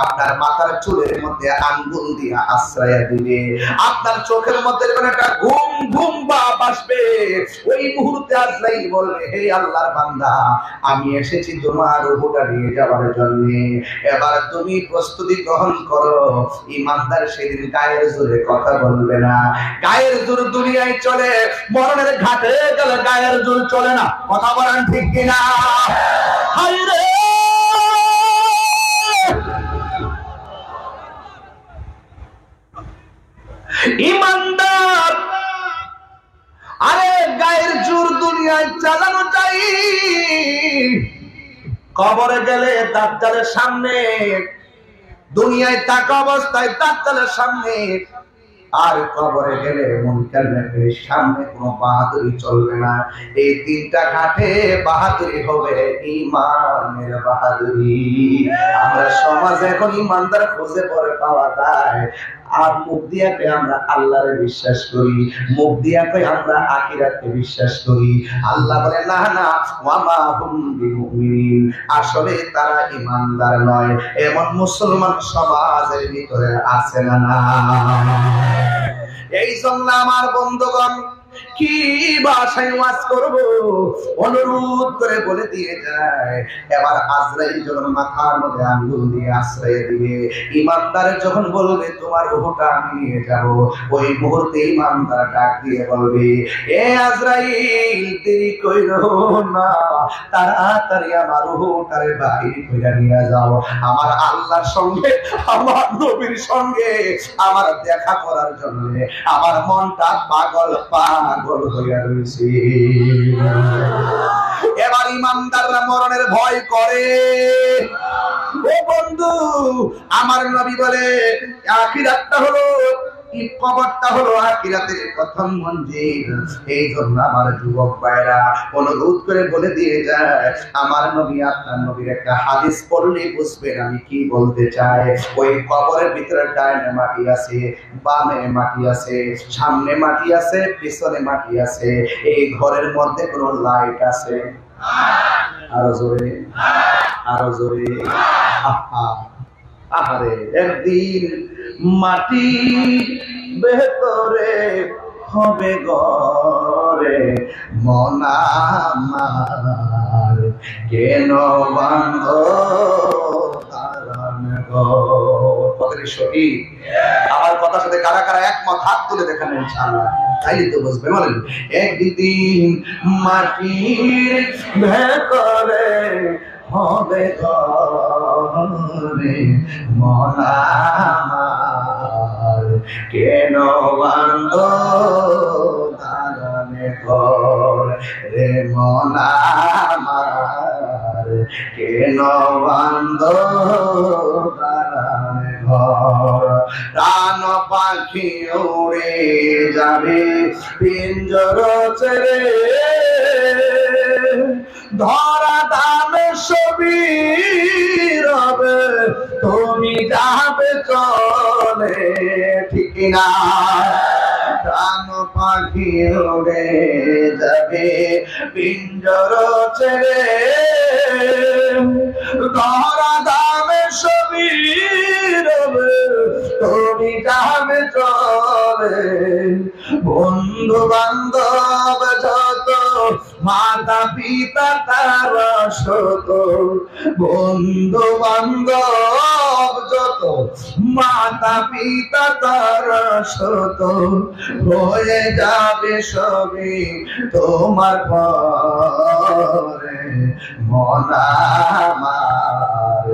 আপনার মাথার চুলের মধ্যে আঙ্গুল দিয়ে আশ্রয় দিবে, আপনার চোখের মধ্যে একটা ঘুম ঘুম ভাব আসবে। ওই মুহূর্তে আজরাইল বলবে, হে আল্লাহর বান্দা, আমি এসেছি তোমার রূহটা নিয়ে যাওয়ার জন্য, এবার তুমি প্রস্তুতি গ্রহণ করো। ইমানদার সেদিন গায়ের জোরে কথা বলবে না। গায়ের জোর দুনিয়ায় চলে, মরণের ঘাটে গেলে গায়ের জোর চলে না। কথা বলেন ঠিক কিনা? হায় রে, ইমানদার আরে গায়ের জোর দুনিয়ায় চালানো চাই, কবরে গেলে দাজ্জালের সামনে, দুনিয়ায় থাকা অবস্থায় দাজ্জালের সামনে, আর কবরে গেলে মুনকার নাকিরের সামনে কোনো বাহাদুরি চলবে না। এই তিনটা ঘাটে বাহাদুরি হবে ইমানের বাহাদুরি। আমরা সমাজে এখন ইমানদার খুঁজে পরে পাওয়া যায়, আর মুখ দিয়া আমরা আল্লাহরে বিশ্বাস করি, মুখ দিয়া আমরা আখিরাতকে বিশ্বাস করি। আল্লাহ বলে, না না, ওয়ামা হুম বিমুমিনিন, আসলে তারা ইমানদার নয়। এমন মুসলমান সমাজের ভিতরে আছে না? না। এই জন্য আমার বন্ধুগণ, কি ভাষায় ওয়াজ করব, অনুরোধ করে বলে দিয়ে যায়। এবার আজরাইল যখন মাথার মধ্যে আঙ্গুল দিয়ে আশ্রয় দিবে, ইমানদার যখন বলবে তোমার রূহটা আমি নিয়ে যাব, ওই মুহূর্তে ইমানদার ডাক দিয়ে বলবে, এ আজরাইল, দেরি কইরো না, তাড়াতাড়ি আমার রূহটারে বাইরে কইরা নিয়ে যাও। আমার আল্লাহর সঙ্গে, আমার নবীর সঙ্গে আমার দেখা করার জন্য আমার মনটা পাগল পাগল হইয়া রয়েছে। এবার ইমানদাররা মরণের ভয় করে। ও বন্ধু, আমার নবী বলে, আখিরাতটা হলো, কবরটা হলো আখিরাতের প্রথম মঞ্জিল। এই জন্য আমার যুবক ভাইরা অনুরোধ করে বলে দিয়ে যায়, আমার নবী আপনার নবীর একটা হাদিস পড়লে বুঝবেন আমি কি বলতে চাই। ওই কবরের ভিতরে ডাইনে মাটি আছে, বামে মাটি আছে, সামনে মাটি আছে, পিছনে মাটি আছে। এই ঘরের মধ্যে কোনো লাইট আছে? আরো জোরে, আরো জোরে। আহারে, একদিন মাটি ভেতরে হবে ঘরে, মন আমার কেন বান্ধ কারণ গো। কথাটি সঠিক? আমার কথার সাথে কারা কারা একমত হাত তুলে দেখান ইনশাআল্লাহ, তাইলে তো বুঝবে। বলেন, একদিন মাটির ভেতরে হবে ঘরে, মন আমার কেন বান্ধ দারণে ঘর রে, মন আমার কেন বান্ধ দারণে ঘর। প্রাণ পাখি উড়ে যাবে পিঞ্জর ছেড়ে, ধরা দামে ছবি রবে তুমি যাবে চলে ঠিক না প্রাণ পাখি উড়ে যাবে পিঞ্জর ছেড়ে ধরা দামে সবই রবে তুমি যাবে চলে বন্ধু বান্ধব যত মাতা পিতা তারা শত বন্ধু বান্ধব যত মাতা পিতা তারা শত হয়ে যাবে সবই তোমার পরে মন আমার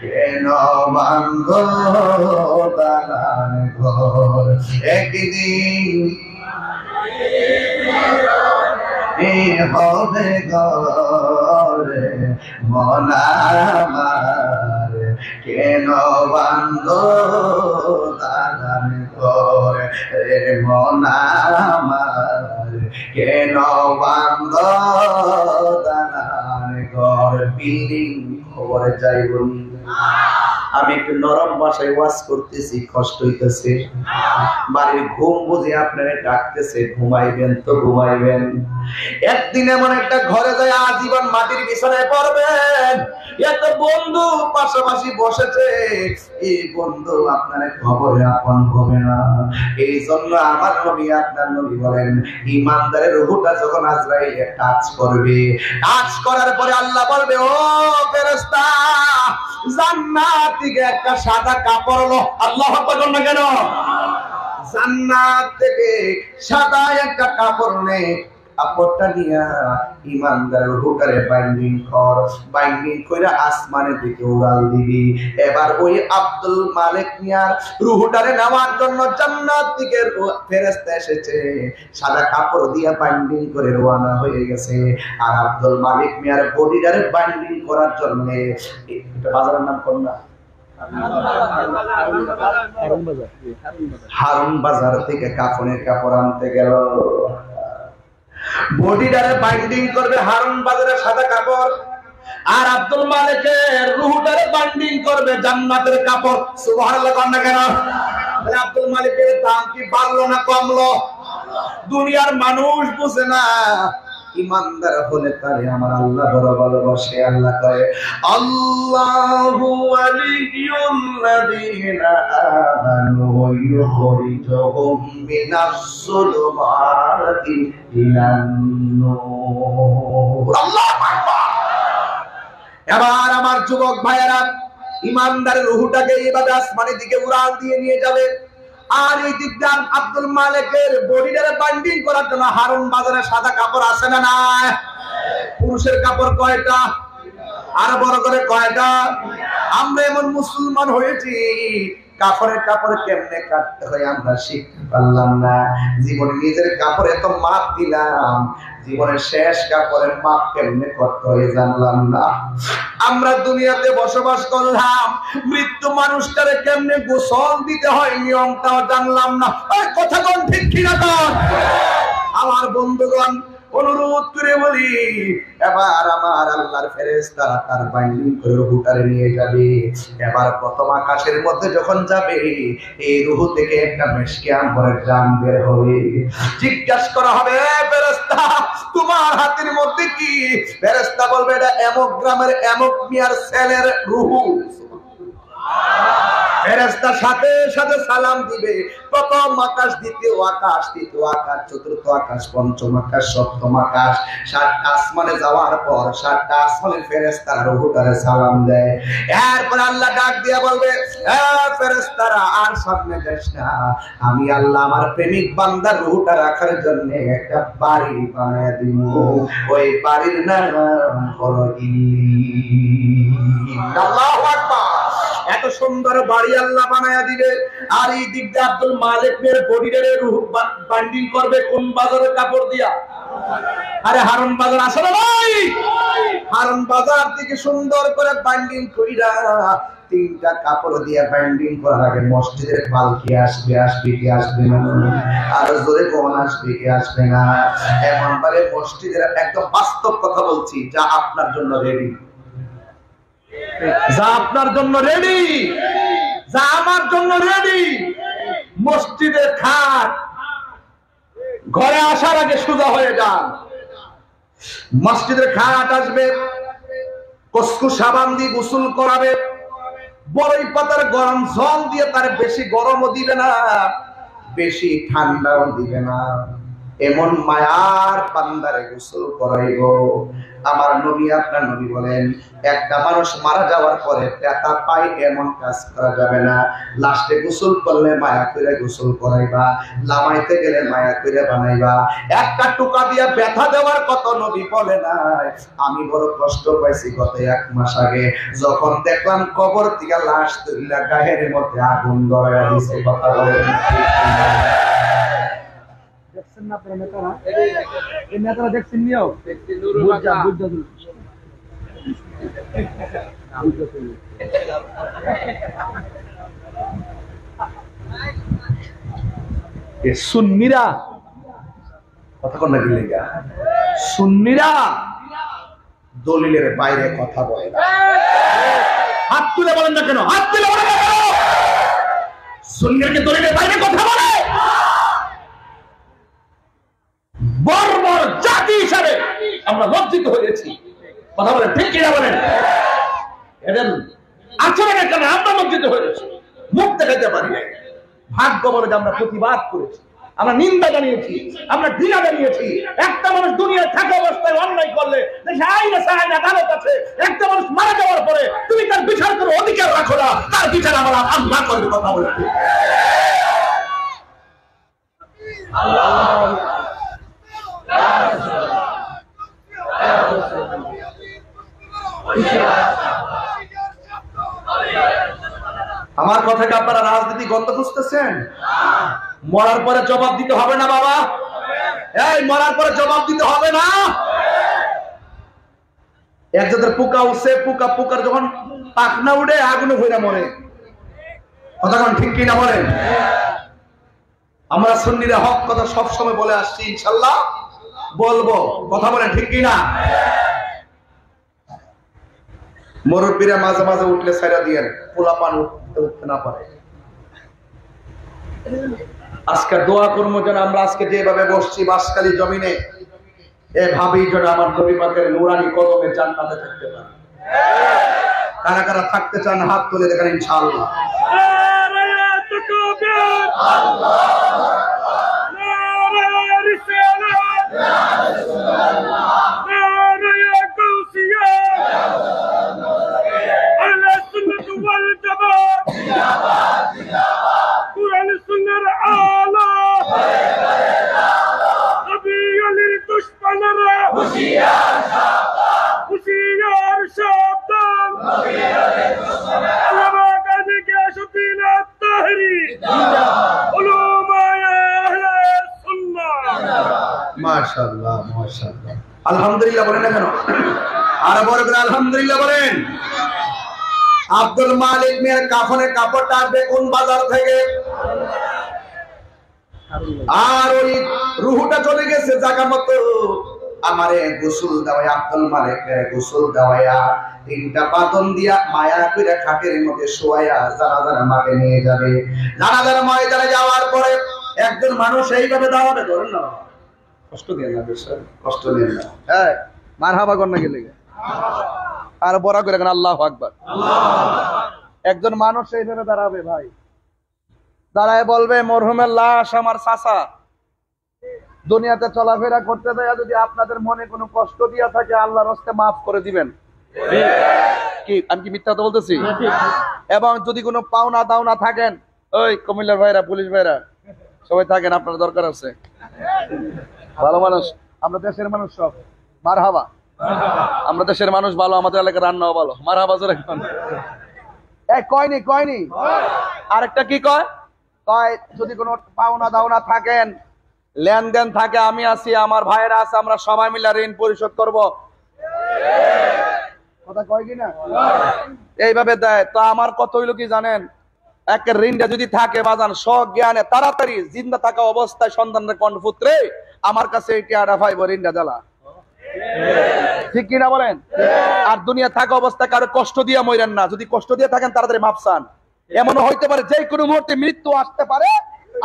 কেন বান্ধ দালান ঘর একদিন হবে ঘরে মন আমার কেন বান্ধ দালান ঘর রে মন আমার কেন বান্ধ দালান ঘর বিল্ডিং খবরে যাই বলি আমি একটু নরম ভাষায় ওয়াজ করতেছি কষ্ট হইতেছে বাড়ির ঘুম বুঝে আপনারা ডাকতেছে ঘুমাইবেন তো ঘুমাইবেন একদিন এমন একটা ঘরে যায় আজীবন মাটির বিছানায় পড়বেন এত বন্ধু পাশাপাশি বসেছে এই বন্ধু আপনার খবরে আপন হবে না এই জন্য আমার নবী আপনার নবী বলেন ইমানদারের রূহটা যখন আজরাইল টাচ করবে টাচ করার পরে আল্লাহ বলবে ও ফেরেশতা জান্নাত থেকে একটা সাদা কাপড় লো আল্লাহু আকবার না কেন জান্নাত থেকে সাদা একটা কাপড় নে কাপড়টা নিয়া ইমানদারের রূহটারে বাইন্ডিং কর বাইন্ডিং কইরা আসমানের দিকে উড়াল দিবি এবার ওই আব্দুল মালিক মিয়ার রূহটারে নেওয়ার জন্য জান্নাত থেকে ফেরেশতা এসেছে সাদা কাপড় দিয়া বাইন্ডিং করে রওনা হয়ে গেছে আর আব্দুল মালিক মিয়ার বডিটারে বাইন্ডিং করার জন্য এটা বাজারের নাম কোন না হারুন বাজার থেকে কাফনের কাপড় আনতে গেল বডিটারে বাইন্ডিং করবে হারুন বাজারের সাদা কাপড় আর আব্দুল মালিকের রূহটারে বাইন্ডিং করবে জান্নাতের কাপড় সুবহানাল্লাহ কন না কেন তাহলে আব্দুল মালিকের দাম কি বাড়লো না কমলো দুনিয়ার মানুষ বুঝে না ইমানদার হলে তারে আমার আল্লাহ বড় ভালোবাসে আল্লাহ কয় আল্লাহু ওয়ালিয়ুল্লাযীনা আমানু ওয়া ইউখরিজুহুম মিনাস যুলুমাতি ইলান নূর আল্লাহু আকবার এবার আমার যুবক ভাইয়েরা ইমানদারের রূহটাকে এইভাবে আসমানের দিকে উড়াল দিয়ে নিয়ে যাবে আর এই দিকদান আব্দুল মালিকের বডিটারে বাইন্ডিং করার জন্য হারুন বাজারে সাদা কাপড় আছে না না পুরুষের কাপড় কয়টা আর বড় করে কয়টা আমরা এমন মুসলমান হয়েছি কাপড়ের কাপড় কেমনে কাটতে হয় আমরা শিখতে পারলাম না জীবনে নিজের কাপড় এত মাপ দিলাম জীবনের শেষ কাপড়ের মাপ কেমনে করতে হয় জানলাম না আমরা দুনিয়াতে বসবাস করলাম মৃত্যু মানুষটারে কেমনে গোসল দিতে হয় নিয়মটাও জানলাম না কথা কোন ঠিক কিনা আমার বন্ধুগণ অনুরোধ করে বলি এবার আমার আল্লাহর ফেরেশতা তার বাইন্ডিং করে রূহটারে নিয়ে যাবে এবার প্রথম আকাশের মধ্যে যখন যাবে এই রূহ থেকে একটা মিশকে আম্বরের ঘ্রাণ বের হবে জিজ্ঞাসা করা হবে ফেরেশতা তোমার হাতের মধ্যে কি ফেরেশতা বলবে এটা এমক গ্রামের এমক মিয়ার ছেলের রূহ ফেরেশতা সাথে সাথে সালাম দিবে প্রথম আকাশ দ্বিতীয় আকাশ তৃতীয় আকাশ চতুর্থ আকাশ পঞ্চম আকাশ সপ্তম আকাশ সাতটা আসমানে যাওয়ার পর সাতটা আসমানের ফেরেশতারা রূহটারে সালাম দেয় এরপর আল্লাহ ডাক দিয়া বলবে ফেরেশতারা আর সামনে যাস না আমি আল্লাহ আমার প্রেমিক বান্দার রূহটা রাখার জন্য একটা বাড়ি বানায় দিব ওই বাড়ির নাম হলো ইল্লিন আল্লাহু আকবার এত সুন্দর বাড়ি আল্লাহ বানায়া দিবে আর এই দিক দিয়ে আব্দুল মালিকের বডিটারে রূহ বাইন্ডিং করবে কোন বাজারের কাপড় দিয়া আরে হারুন বাজার আসলে ভাই হারুন বাজার থেকে সুন্দর করে বাইন্ডিং কইরা তিনটা কাপড় দিয়ে বাইন্ডিং করার আগে মসজিদের পালকি আসবে কি আসবে না আর জোরে কোন আসবে কি আসবে না এমন ভাবে মসজিদের একদম বাস্তব কথা বলছি যা আপনার জন্য রেডি যা আপনার জন্য রেডি যা আমার জন্য রেডি ঘরে আসার আগে সোজা হয়ে যান। মসজিদের খাট আসবে, কসকু সাবান দিয়ে গোসল করাবে, বড়ই পাতার গরম জল দিয়ে, তার বেশি গরমও দিবে না, বেশি ঠান্ডাও দিবে না, এমন মায়ার বান্দারে গোসল করাইব। আমার নবী, আপনার নবী বলেন, একটা মানুষ মারা যাওয়ার পরে ব্যথা পায় এমন কাজ করা যাবে না। লাস্টে গোসল করলে মায়া করে গোসল করাইবা, লামাইতে গেলে মায়া করে বানাইবা। একটা টুকা দিয়া ব্যথা দেওয়ার কত নবী বলে নাই। আমি বড় কষ্ট পাইছি গত 1 মাস আগে, যখন দেখলাম কবর থেকে লাশ তুলিয়া গায়ের মধ্যে আগুন ধরাইয়া দিছে। কথা বলেন দেখছেন না আপনারা নেতারা? এই নেতারা দেখছেন নিও বুঝা এ সুন্নিরা কথা কন না কি লেগা, সুন্নিরা দলিলের বাইরে কথা বলে না। হাত তুলে বলেন না কেন? হাত তুলে বলেন না কেন? সুন্নিরা দলিলের বাইরে কথা বলে? বর্বর জাতি হিসাবে আমরা লজ্জিত হয়েছি। কথা বলেন ঠিক কিনা বলেন? এদের আচরণের কারণে আমরা লজ্জিত হয়েছি, মুখ দেখাতে পারি না। ভাগ্য বলে যে আমরা প্রতিবাদ করেছি, আমরা নিন্দা জানিয়েছি, আমরা ঘৃণা জানিয়েছি। একটা মানুষ দুনিয়ায় থাকা অবস্থায় অন্যায় করলে দেশে আইন আছে, আইন আদালত আছে। একটা মানুষ মারা যাওয়ার পরে তুমি তার বিচার করে অধিকার রাখো না, তার বিচার আমরা আল্লাহ করবে। কথা বলে আমার কথাকে আপনারা রাজনীতি গন্ধ খুঁজতেছেন? মরার পরে জবাব দিতে হবে না বাবা, এই মরার পরে জবাব দিতে হবে না। এক জাতের পোকা উঠছে, পোকার যখন পাখনা উঠে আগুনে ভরে মরে। কথা কোন ঠিক কিনা বলেন? আমরা সুন্নিরা হক কথা সবসময় বলে আসছি, ইনশাল্লাহ বলবো। কথা বলেন ঠিক কিনা? মুরব্বীরা মাঝে মাঝে উঠলে ছাইরা দিয়েন, পোলা পান উঠতে না পারে। আজকে দোয়া করবো যেন আমরা আজকে যেভাবে বসছি বাঁশখালী জমিনে, এভাবেই যেন আমার নবী পাকের নূরানি কদমে জান্নাতে থাকতে পারে। কারা কারা থাকতে চান হাত তুলে দেখেন ইনশাআল্লাহ। মাশাআল্লাহ মাশাআল্লাহ, আলহামদুলিল্লাহ বলেন না কেন? আর বড় করে আলহামদুলিল্লাহ বলেন। আব্দুল মালিক মিয়ার কাফনের কাপড়টা আসবে কোন বাজার থেকে? আর ওই রুহুটা চলে গেছে জায়গা মতো। আমারে গোসল দেওয়া, আব্দুল মালিককে গোসল দেওয়া, 3টা বাদন দিয়া মায়া করে খাটের মধ্যে শোয়া জানাজার মাঠে নিয়ে যাবে। জানাজার ময়দানে যাওয়ার পরে একজন মানুষ এইভাবে দাঁড়াবে, ধরেন না, কষ্ট দেন না, কষ্ট দেন না, হ্যাঁ মারহাবা কর না গেলে আর বড় করে আল্লাহু আকবার। একজন মানুষ এইভাবে দাঁড়াবে ভাই, দাঁড়ায় বলবে, মরহুমের লাশ আমার চাচা। দুনিয়াতে চলাফেরা করতে দেয়া যদি আপনাদের মনে কোনো কষ্ট দিয়া থাকে, আল্লাহর হস্তে মাফ করে দিবেন। কি আমি কি মিথ্যা কথা বলতেছি? এবং যদি কোনো পাওনা দাওনা থাকেন, ওই কুমিল্লার ভাইরা, পুলিশ ভাইরা সবাই থাকেন, আপনার দরকার আছে। ভালো মানুষ, আমরা দেশের মানুষ সব, মারহাবা। আমরা দেশের মানুষ ভালো, আমাদের এলাকার রান্নাও ভালো, মারহাবা জোরে। কয়নি আরেকটা কি কয়? যদি কোনো পাওনা দাওনা থাকেন, লেনদেন থাকে, আমি আছি, আমার ভাইয়েরা আছে, আমরা সবাই মিলে ঋণ পরিশোধ করব। কথা কয় কিনা? এইভাবে দেয়। তো আমার কত হইলো কি জানেন? একের ঋণটা যদি থাকে বাজান সজ্ঞানে তাড়াতাড়ি জিন্দা থাকা অবস্থায় সন্তানের কণ্ঠপুত্রে আমার কাছে এই টিয়াটা পাইব, ঋণটা জ্বালা। ঠিক কিনা বলেন? আর দুনিয়া থাকা অবস্থায় কারো কষ্ট দিয়ে মরেন না। যদি কষ্ট দিয়ে থাকেন তাড়াতাড়ি মাপ চান। এমনও হইতে পারে যে কোনো মুহূর্তে মৃত্যু আসতে পারে,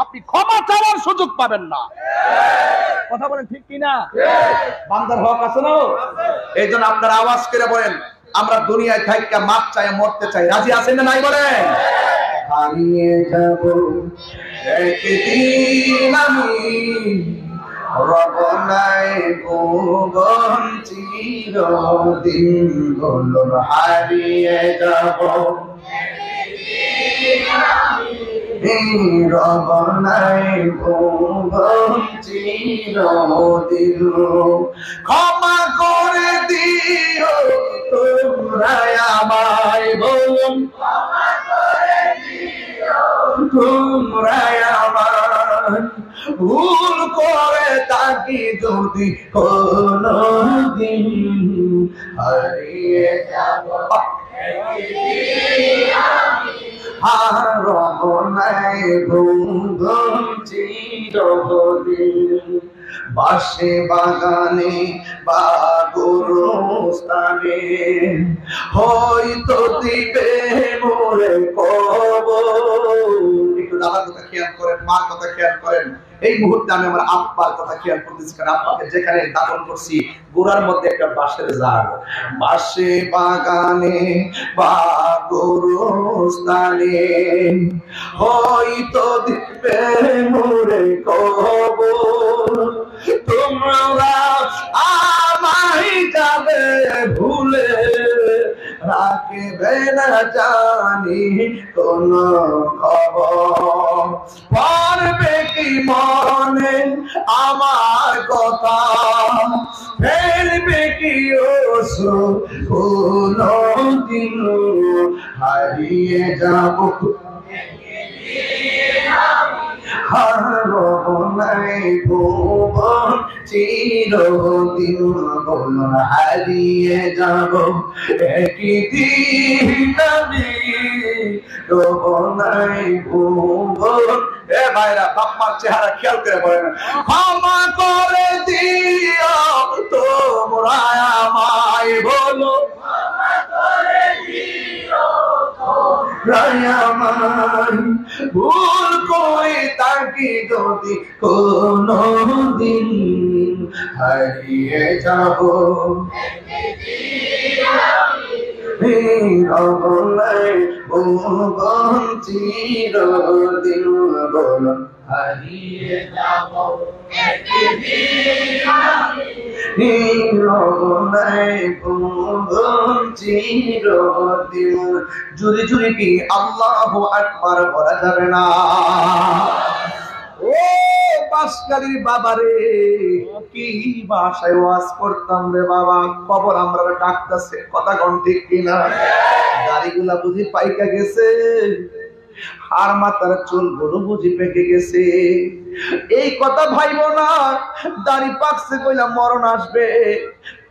আপনি ক্ষমা চাওয়ার সুযোগ পাবেন না। কথা বলেন ঠিক কিনা? বান্দার হক আছে না? এই জন্য আপনারা আওয়াজ করে বলেন, আমরা দুনিয়ায় থাইকা মাপ চাই, মরতে চাই। রাজি আছেন না নাই বলেন? হারিয়ে যাব একদিন আমি, রব নাই ভুবন চিরদিন। বলুন হারিয়ে যাব রব নাই ভুবন চিরদিন। ক্ষমা করে দিও তোমরা আমায়, বলুন তোমরা আমার ভুল করে তাকি যদি কোনদিন হারিয়ে যাব, হারব নাই ভুবন চিরদিন। বাসে বাগানে বা গোরস্থানে হয়তো দিবে মোরে কবর। একটু দাদার কথা খেয়াল করেন, মার কথা খেয়াল করেন। এই মুহূর্তে আমি আমার আব্বার কথা খেয়াল করতেছি, কারণ আব্বাকে যেখানে দাফন করছি গোড়ার মধ্যে একটা বাঁশের ঝাড়। বাসে বাগানে বা গোরস্থানে হয়তো দিবে মোরে কবর। তোমরা আমায় যাবে ভুলে, রাখবে না জানি কোন খবর। পারবে কি মনে আমার কথা, ফেলবে কি ওসো কোনদিন হারিয়ে যাব, হারব নাই ভুবন চিরদিন। বলুন হারিয়ে যাব একদিন আমি, রব নাই ভুবন। এ ভাইরা, বাপ্পার চেহারা খেয়াল করে বলেন, ক্ষমা করে দিও তোমরা আমায়, বলো আমার ভুল করে তাকে যদি কোনদিন হারিয়ে যাব, রব নাই ভুবন চিরদিন। বলুন হারিয়ে যাব রব নাই ভুবন চিরদিন। জুরি জুরি কি আল্লাহু আকবার বলা যাবে না? ও বাসকারীর বাবারে, কি ভাষায় ওয়াজ করতাম রে বাবা। খবর আমরা ডাকতেছে, কথা কোন ঠিক কিনা? দাড়িগুলা বুঝি পাইকা গেছে, আর মাথার চুল গুলো বুঝি পেকে গেছে। এই কথা ভাইব না, দাড়ি পাকছে কইলা মরণ আসবে।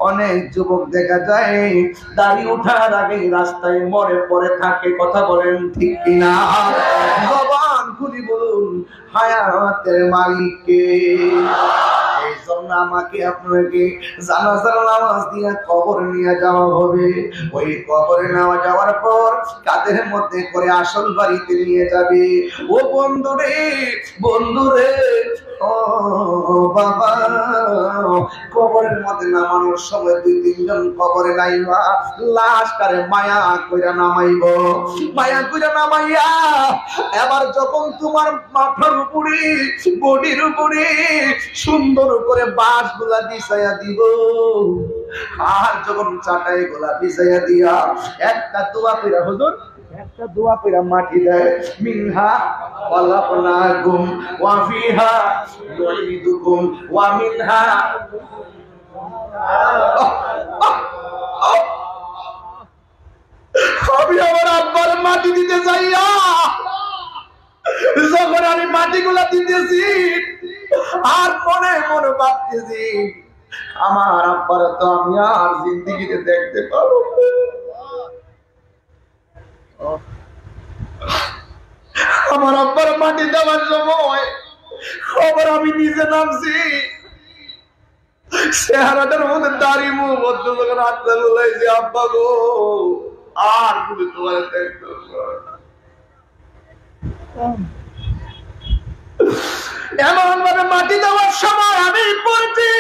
অনেক যুবক দেখা যায় দাড়ি উঠার আগে রাস্তায় মরে পড়ে থাকে। কথা বলেন ঠিক কিনা? জবান খুলি বলুন, হায়াতের মালিককে। এই জন্য আমাকে আপনাকে জানাজার নামাজ দিয়ে কবর নিয়ে যাওয়া হবে। ওই কবরে নেওয়া যাওয়ার পর কাদের মধ্যে করে আসল বাড়িতে নিয়ে যাবে। ও বন্ধুরে, বন্ধুরে, ও বাবা, কবরের মধ্যে নামানোর সময় 2-3 জন কবরে নাইবা লাশ কারে মায়া কইরা নামাইব। মায়া কইরা নামাইয়া এবার যখন তোমার মাথার উপরে, বডির উপরে সুন্দর করে বাঁশ গুলা বিছাইয়া দিব, আর যখন চাটাই গুলা বিছাইয়া দিয়া একটা দোয়া কইরা, হুজুর একটা দোয়া কইরা মাটি দেয়, মিনহা খালাকনাকুম ওয়া ফিহা নুঈদুকুম ওয়া মিনহা। আমি আমার আব্বার মাটি দিতে যাইয়া যখন আমি মাটিগুলা দিতেছি, আর মনে মনে ভাবতেছি আমার আব্বার তো আমি আর জিন্দেগিতে দেখতে পারবো। আমার আব্বার মাটি দেওয়ার সময় খবর আমি নিজে নামছি, চেহারাটার মধ্যে দাড়ি মুখ বদ্ধ, যখন আত্মা বলাইছে আব্বা গো আর তুমি তোমার দেখতে সময় আমি পড়ছি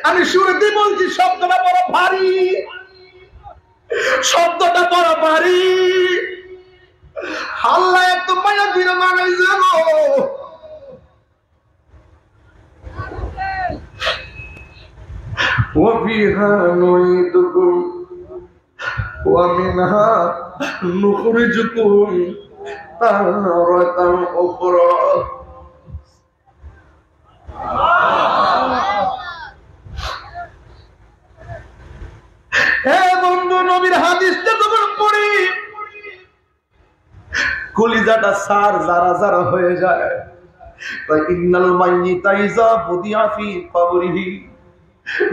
আমি শুরুতে বলছি শব্দটা বড় ভারী, শব্দটা বড় ভারী। আল্লাহ এত মায়া দিল মানাই জানো। وفيها نعيدكم ومنها نخرجكم تارة أخرى। হে বন্ধু, নবীর হাদিসটা যখন পড়ি কলিজাটা সার জারা জারা হয়ে যায়। ইন্নাল মাইয়িতা ইযা বুদিআ ফি কবরিহি,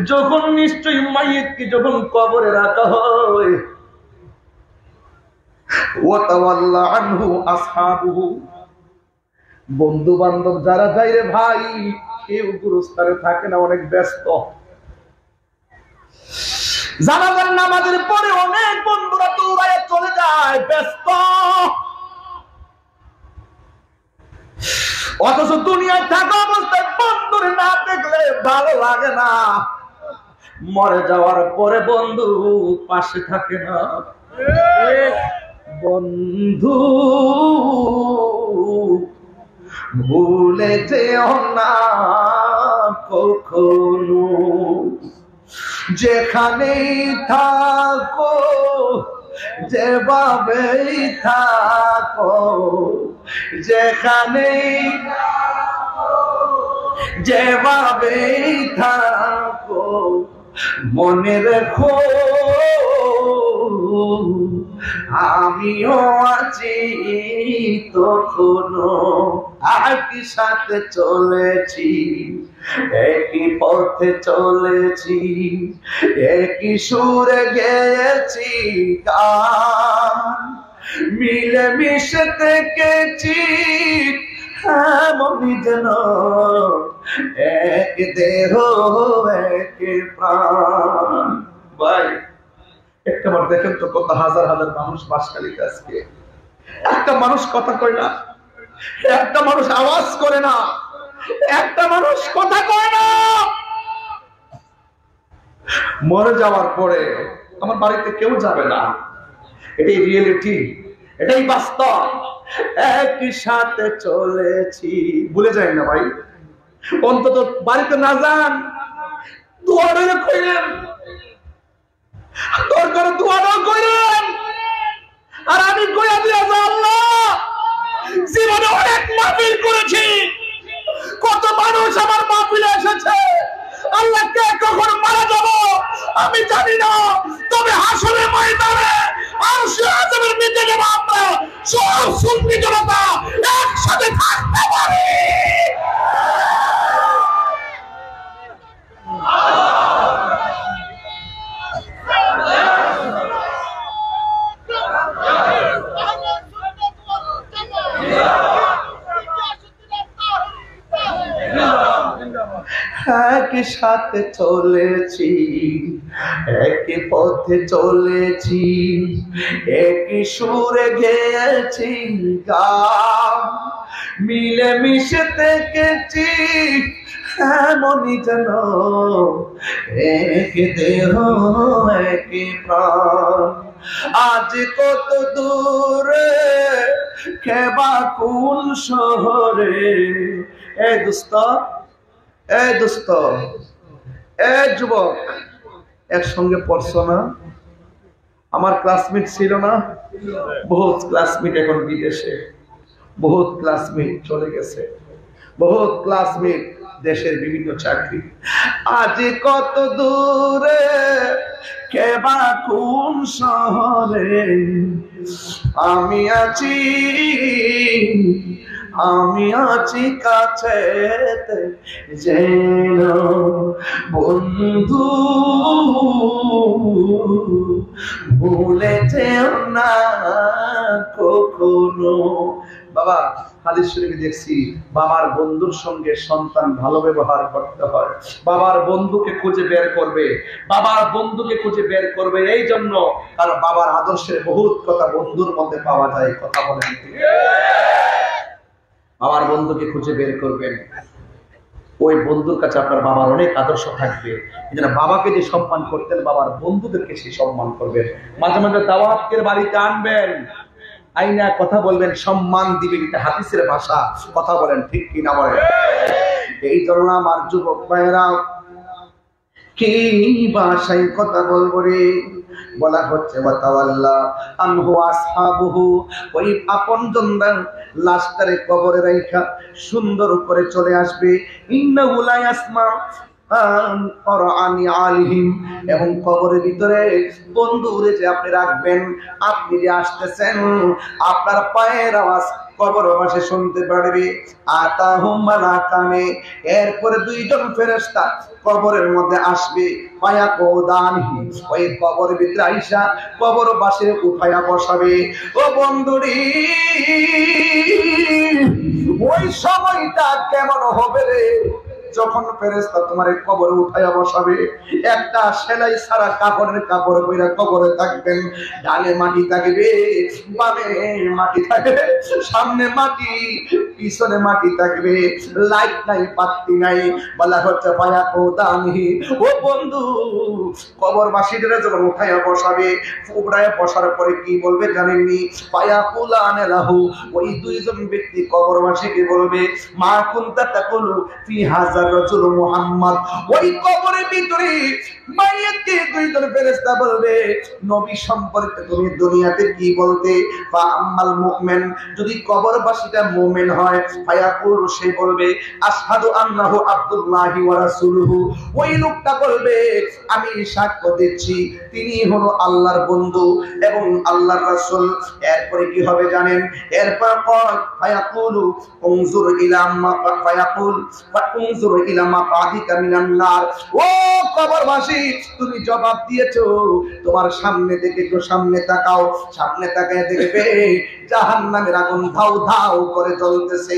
যখন নিশ্চয়ই মাইয়িতকে যখন কবরে রাখা হয়, ওয়া তাওয়াল্লা আনহু আসহাবুহু, বন্ধু বান্ধব যারা যায় রে ভাই, কেউ গুরুস্থানে থাকে না, অনেক ব্যস্ত। জানাজার নামাজের পরে অনেক বন্ধুরা দৌড়ায় চলে যায়, ব্যস্ত। অথচ দুনিয়ায় থাকা অবস্থায় বন্ধুরে না দেখলে ভালো লাগে না, মরে যাওয়ার পরে বন্ধু পাশে থাকে না। বন্ধু ভুলে যেও না কখনো, যেখানেই থাকো যেভাবেই থাকো, যেখানেই যেভাবেই থাকো, মনে রেখো আমিও আছি তখনো। একই সাথে চলেছি, একই পথে চলেছি, একই সুরে গেয়েছি গান, মিলে মিশে থেকেছি এমনই যেন এক দেহ এক প্রাণ। ভাই একটা বার দেখেন তো কত হাজার হাজার মানুষ বাসখালীতে আজকে, একটা মানুষ কথা কয় না, একটা মানুষ আওয়াজ করে না, একটা মানুষ কথা কয় না। মরে যাওয়ার পরে আমার বাড়িতে কেউ যাবে না, এটাই রিয়েলিটি, এটাই বাস্তব। একই সাথে চলেছি, ভুলে যাই না ভাই, অন্তত বাড়িতে না যান, দুয়ারে কইলেন, দরকার দুয়ারও কইলেন। আর আমি কইয়া দিয়া যা, আল্লাহ জীবনে অনেক মাহফিল করেছি, কত মানুষ আমার মাহফিলে এসেছে, আল্লাহ কে কখন মারা যাব আমি জানি না, তবে হাসরের ময়দানে আরশে আযমের নিচে যাব আমরা সব সুন্নি জনতা একসাথে থাকতে পারি। একই সাথে চলেছি, একই পথে চলেছি, একই সুরে গেয়েছি গান, মিলে মিশে থেকেছি এমনই যেন এক দেহ এক প্রাণ। আজ কত দূরে কেবা কোন শহরে, এ দোস্ত, এ দোস্ত, এ যুবক, একসঙ্গে পড়ছো না? আমার ক্লাসমেট ছিল না? বহুত ক্লাসমেট এখন বিদেশে, বহুত ক্লাসমেট চলে গেছে, বহুত ক্লাসমেট দেশের বিভিন্ন চাকরি। আজ কত দূরে কেবা কোন শহরে, আমি আছি, আমি আছি কাছে যেন বন্ধু ভুলে যেও না কখনো। বাবা হাদিস শরীফে দেখছি, বাবার বন্ধুর সঙ্গে সন্তান ভালো ব্যবহার করতে হয়, বাবার বন্ধুকে খুঁজে বের করবে, বাবার বন্ধুকে খুঁজে বের করবে এই জন্য, কারণ বাবার আদর্শের বহুত কথা বন্ধুর মধ্যে পাওয়া যায়। কথা বলেন, বাবার বন্ধুকে খুঁজে বের করবেন। ওই বন্ধুর কাছে আপনার বাবার অনেক আদর্শ থাকবে। এজন্য বাবাকে যে সম্মান করতেন, বাবার বন্ধুদেরকে সেই সম্মান করবেন। মাঝে মাঝে দাওয়াতের বাড়িতে আনবেন, আইনা কথা বলবেন, সম্মান দিবেন। এটা হাদিসের ভাষা। কথা বলেন ঠিক কি না বলেন? এই জন্য আমার যুবক ভাইয়েরা, কি ভাষায় কথা বলবো রে? বলা হচ্ছে ওয়াতাওয়াল্লা আনহু আসহাবুহু, ওই আপনজনরা লাশটারে কবরে রাইখা সুন্দর করে চলে আসবে। ইন্নাহু লা ইয়াসমা এবং কবরের ভিতরে বন্ধুরে যে আপনি রাখবেন, আপনি যে আসতেছেন, আপনার পায়ের আওয়াজ কবর পাশে শুনতে পারবে। আতাহুম মালাকানে, এরপরে দুইজন ফেরেশতা কবরের মধ্যে আসবে। পায়া কোদানহি, ওই কবরের ভিতরে আইসা কবর পাশে উঠায়া বসাবে। ও বন্ধুরি, ওই সময়টা কেমন হবে রে? যখন ফেরেশতা তোমার কবরে উঠায়া বসাবে, একটা সেলাই ছাড়া কাপড় কইরা কবরে থাকবেন। ডানে মাটি থাকবে, বামে মাটি থাকবে, সামনে মাটি, পিছনে মাটি থাকবে, লাইট নাই, পাত্তি নাই। বলা হচ্ছে পায়া কোদানহি, ও বন্ধু, কবরবাসীদের যখন উঠায়া বসাবে, উঠায়া বসার পরে কি বলবে জানেননি? পায়া কুলানে লাহু, ওই দুইজন ব্যক্তি কবরবাসীকে বলবে, মা কুনতা তাকুলু ফি হাযার রাসূল মুহাম্মদ। ওই কবরের ভিতরে মাইয়াতকে দুইজন ফেরেশতা বলবে, নবী সম্পর্কে তুমি দুনিয়াতে কি বলতে? ফা আম্মাল মুমিন, যদি কবরবাসীটা মুমিন হয়, ফায়াকুল, সে বলবে আশহাদু আন্নাহু আব্দুল্লাহি ওয়া রাসূলুহু। ওই লোকটা বলবে, আমি সাক্ষ্য দিচ্ছি তিনি হলো আল্লাহর বন্ধু এবং আল্লাহর রাসূল। এরপরে কি হবে জানেন? এরপর ফায়াকুলু উনজুর ইলা মা, ফায়াকুল ফাউনজুর ইলা মাকাদিকা মিনান নার। ও কবরবাসী, তুমি জবাব দিয়েছো, তোমার সামনে দেখে একটু সামনে তাকাও। সামনে তাকায় দেখবে জাহান্নামের আগুন ধাউ ধাউ করে জ্বলতেছে।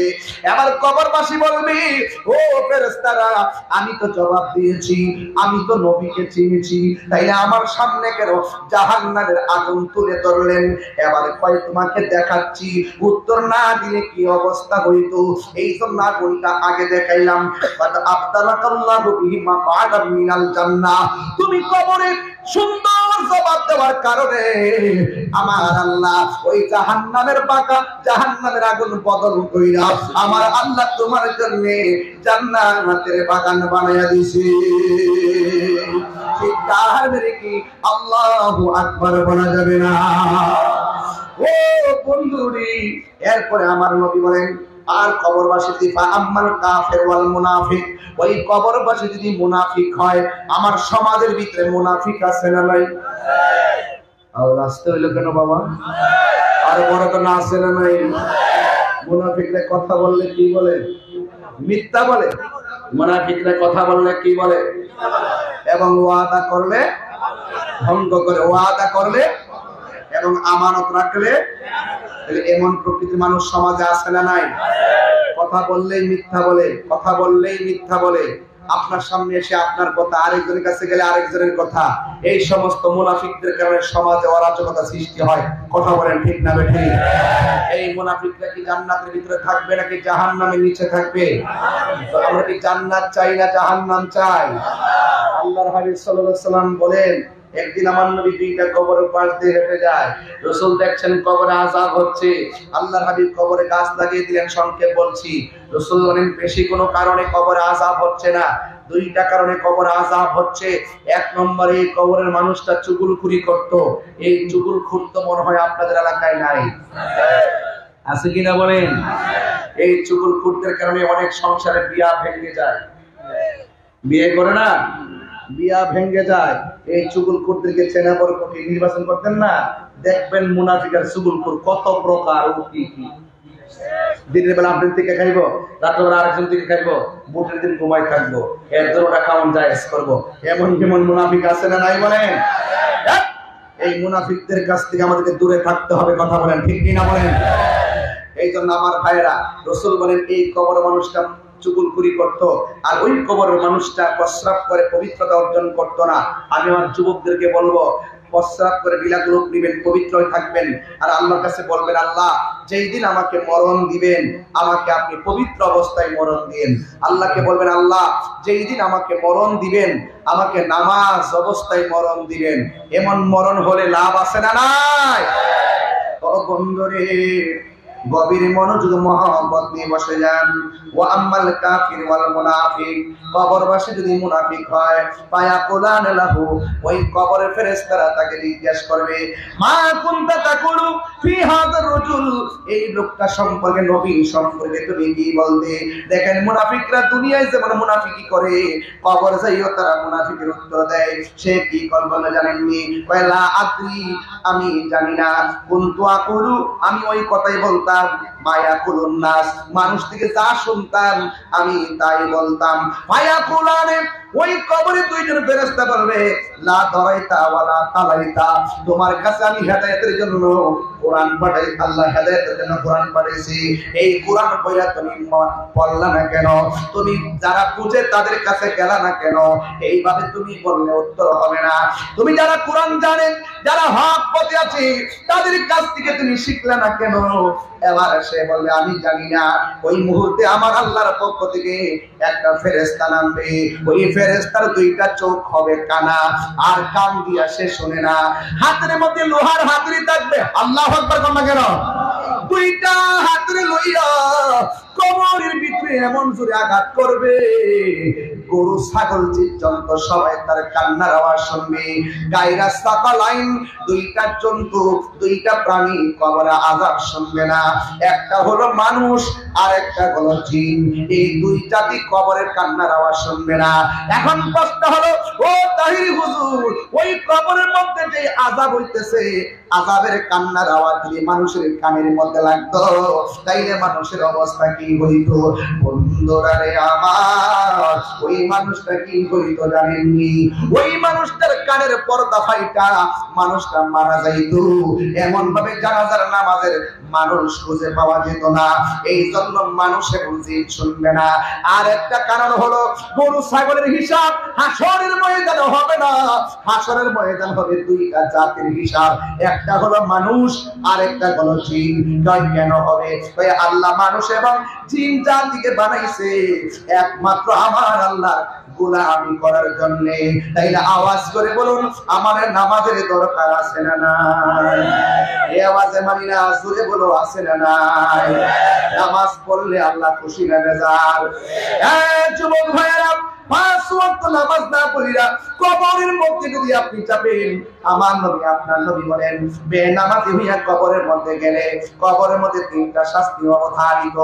এবার কবরবাসী বলবে, ও ফেরেশতারা, আমি তো জবাব দিয়েছি, আমি তো নবীকে চিনেছি, তাই আমার সামনে কেন জাহান্নামের আগুন তুলে ধরলেন? এবার কয় তোমাকে দেখাচ্ছি, উত্তর না দিলে কি অবস্থা হইতো, এই জন্য আগুনটা আগে দেখাইলাম। আবদালাকাল্লাহু বিহি মাকাদাম মিনাল জান্নাহ। তুমি কবরে সুন্দর জবাব দেওয়ার কারণে আমার আল্লাহ ওই জাহান্নামের পাকা, জাহান্নামের আগুন বদল কইরা আমার আল্লাহ তোমার জন্য জান্নাতের বাগান বানায়া দিয়েছে। ঠিক তার মেরে কি আল্লাহু আকবার বলা যাবে না? ও বন্ধুরি, এরপরে আমার নবী বলেন, আর কবরবাসী দিফা আম্মাল কাফির ওয়াল মুনাফিক, ওই কবরবাসী যদি মুনাফিক হয়, আমার সমাজের ভিতরে মুনাফিক আছে না নাই? আর রাস্তা হইলো কেন বাবা? আর বড় তো না আছে না নাই? মুনাফিকরা কথা বললে কি বলে? মিথ্যা বলে। মুনাফিকরা কথা বললে কি বলে? এবং ওয়াদা করলে ভঙ্গ করে, ওয়াদা করলে এবং আমানত রাখলে। এমন প্রকৃতির মানুষ সমাজে আছে না নাই? কথা বললেই মিথ্যা বলে, কথা বললেই মিথ্যা বলে। আপনার সামনে এসে আপনার কথা, আরেকজনের কাছে গেলে আরেকজনের কথা। এই সমস্ত মুনাফিকদের কারণে সমাজে অরাজকতা সৃষ্টি হয়। কথা বলেন ঠিক না বেঠিক? এই মুনাফিকরা কি জান্নাতের ভিতরে থাকবে নাকি জাহান্নামের নিচে থাকবে? আমরা কি জান্নাত চাই না জাহান্নাম চাই? আল্লাহর হাবিব সাল্লাল্লাহু আলাইহি ওয়াসাল্লাম বলেন, একদিন আমার নবী দুইটা কবরের পাশ দিয়ে হেঁটে যায়। রাসূল দেখছেন কবরে আযাব হচ্ছে। আল্লাহর হাবিব কবরে গাছ লাগিয়ে দিলেন। সংক্ষেপ বলছি, রাসূল বলেন বেশি কোনো কারণে কবরে আযাব হচ্ছে না, দুইটা কারণে কবরে আযাব হচ্ছে। এক নম্বরে এই কবরের মানুষটা চুগলখুরি করত। এই চুগলখুর তো মনে হয় আপনাদের এলাকায় নাই, আছে কিনা বলেন? এই চুগলখুরদের কারণে অনেক সংসারে বিয়া ভেঙে যায়। বিয়ে করে না, বিয়া ভেঙে যায়। এই চুগলখুরদেরকে চেনা বড় কঠিন। নির্বাচন করতেন না, দেখবেন মুনাফিকের চুগলখুর কত প্রকার ও কি কি। দিনের বেলা আপনার থেকে খাইবো, রাত্রেবেলা আরেকজন থেকে খাইবো, বুটের দিন ঘুমাই থাকবো, এর দরটা খাওয়ান জায়েজ করবো। এমন কেমন মুনাফিক আছে না নাই বলেন? এই মুনাফিকদের কাছ থেকে আমাদেরকে দূরে থাকতে হবে। কথা বলেন ঠিক কিনা বলেন? এই জন্য আমার ভাইরা, রাসূল বলেন এই কবর মানুষটা চুগলখুরি করত, আর ওই কবরের মানুষটা প্রস্রাব করে পবিত্রতা অর্জন করত না। আমি আমার যুবকদেরকে বলবো, প্রস্রাব করে বিলাগুলো নেবেন, পবিত্র হয়ে থাকবেন। আর আল্লাহর কাছে বলবেন, আল্লাহ যেই দিন আমাকে মরণ দিবেন আমাকে আপনি পবিত্র অবস্থায় মরণ দিন। আল্লাহকে বলবেন, আল্লাহ যেই দিন আমাকে মরণ দিবেন আমাকে নামাজ অবস্থায় মরণ দিবেন। এমন মরণ হলে লাভ আছে না নাই? ও বন্ধুরে, গভীর মনোযোগ মহব্বত নিয়ে বসে যান। ওয়া আম্মাল কাফির ওয়াল মুনাফিক, কবরবাসী যদি মুনাফিক হয়, ফায়াকুলান লাহু, ওই কবরের ফেরেশতারা তাকে জিজ্ঞেস করবে, মা কুনতা তাকুলু ফি হাযার রাজুল, এই লোকটা সম্পর্কে, নবী সম্পর্কে তুমি কি বলতে? দেখেন মুনাফিকরা দুনিয়ায় যেমন মুনাফিকি করে, কবর যাইও তারা মুনাফিকের উত্তর দেয়। সে কি বলে জানেননি? কয়লা আদ্রি, আমি জানি না। কুনতু আকুলু, আমি ওই কথাই বলতাম। মায়াকুলুন নাস, মানুষ থেকে যা শুনতাম আমি তাই বলতাম। মায়াকুলানে, ওই কবরে দুইজন ফেরেশতা বলবে, লা দারাইতা ওয়ালা তালাইতা, তোমার কাছে আমি হেদায়েতের জন্য কোরআন পাঠাই, আল্লাহ হেদায়েতের জন্য কোরআন পাঠাইছি, এই কোরআন পড়া তুমি পড়লা না কেন? তুমি যারা বুঝে তাদের কাছে গেলা না কেন? এইভাবে তুমি বললে উত্তর হবে না। তুমি যারা কোরআন জানেন, যারা হক পথে আছে, তাদের কাছ থেকে তুমি শিখলে না কেন? এবার সে বলবে, আমি জানি না। ওই মুহূর্তে আমার আল্লাহর পক্ষ থেকে একটা ফেরেশতা নামবে, ওই ফেরেশতার দুইটা চোখ হবে কানা, আর কান দিয়া সে শুনে না। হাতের মধ্যে লোহার হাতুড়ি থাকবে, আল্লাহু আকবার বলনা কেন? দুইটা হাতুড়ি লইয়া কবরের ভিতরে এমন জোরে আঘাত করবে, গরু ছাগল জীবজন্তু সবাই তার কান্নার আওয়াজ শুনবে। গায়রা সাকালাইন, দুইটা জন্তু, দুইটা প্রাণী কবরে আযাব শুনবে না। একটা হলো মানুষ আর একটা হলো জিন, এই দুই জাতি কবরের কান্নার আওয়াজ শুনবে না। এখন প্রশ্ন হলো, ও তাহির হুজুর, ওই কবরের মধ্যে যে আযাব হইতেছে, আযাবের কান্নার আওয়াজ যদি মানুষের কানের মধ্যে লাগতো, তাইলে মানুষের অবস্থা কি হইতো? বন্ধুরা রে আমার, ওই মানুষটা কি হইতো জানেননি? ওই মানুষটার কানের পর্দা ফাইটা মানুষটা মারা যাইতো। এমন ভাবে জানাজার নামাজের মানুষ খুঁজে পাওয়া যেত না। এই জন্য মানুষ এখন জিন শুনবে না। আর একটা কারণ হলো, গরু ছাগলের হিসাব হাসরের ময়দানে হবে না। হাসরের ময়দান হবে দুইটা জাতির হিসাব, একটা হলো মানুষ আর একটা হলো জিন। কেন হবে? ওই আল্লাহ মানুষ এবং জিন জাতিকে বানাইছে একমাত্র আমার আল্লাহ গোলামি করার জন্য। তাইলে আওয়াজ করে বলুন, আমার নামাজের দরকার আছে না নাই? এই আওয়াজে মানি না, জোরে বলো আছে না নাই? নামাজ পড়লে আল্লাহ খুশি না বেজার? যুবক ভাইয়েরা, 5 ওয়াক্ত নামাজ না পড়িরা কবরের মধ্যে যদি আপনি যাবেন, আমার নবী আপনার নবী বলেন, বেনামাজি হইয়া কবরের মধ্যে গেলে কবরের মধ্যে 3টা শাস্তি অবধারিত।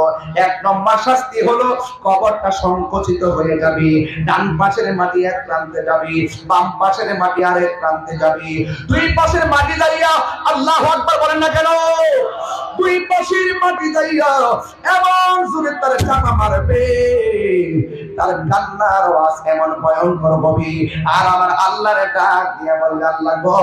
1 নম্বর শাস্তি হলো কবরটা সংকুচিত হয়ে যাবে, ডান পাশের মাটি এক প্রান্তে যাবে, বাম পাশের মাটি আরেক প্রান্তে যাবে। দুই পাশের মাটি যাইয়া, আল্লাহু আকবার বলেন না কেন? দুই পাশের মাটি যাইয়া এমন জোরে তার কান্না মারবে, তার কান্নার আওয়াজ এমন ভয়ঙ্কর হবে। আর আমার আল্লাহর ডাক দিয়া বলবে, আল্লাহ গো,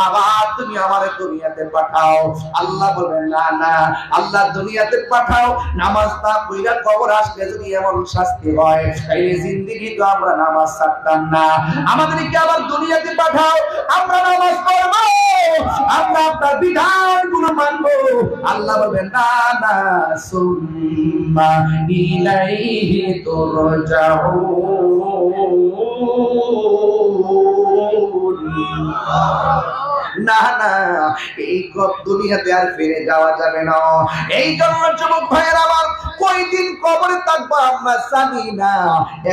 আবার তুমি আমারে দুনিয়াতে পাঠাও। আল্লাহ বলবেন, না না, আল্লাহ দুনিয়াতে পাঠাও, নামাজ না পড়িয়া কবর আসলে যদি এমন শাস্তি হয়, তাইলে জিন্দেগি তো আমরা নামাজ ছাড়তাম না। আমাদেরকে আবার দুনিয়াতে পাঠাও, আমরা নামাজ পড়ব, আমরা আপনার বিধানগুলো মানব। আল্লাহ বলবেন, না না, সুম্মা ইলাইহি তুরজাউন, না না, এই দুনিয়াতে আর ফিরে যাওয়া যাবে না। এই জন্য যুবক ভাইয়ের আমার, কয়দিন কবরে থাকবো আমরা জানি না।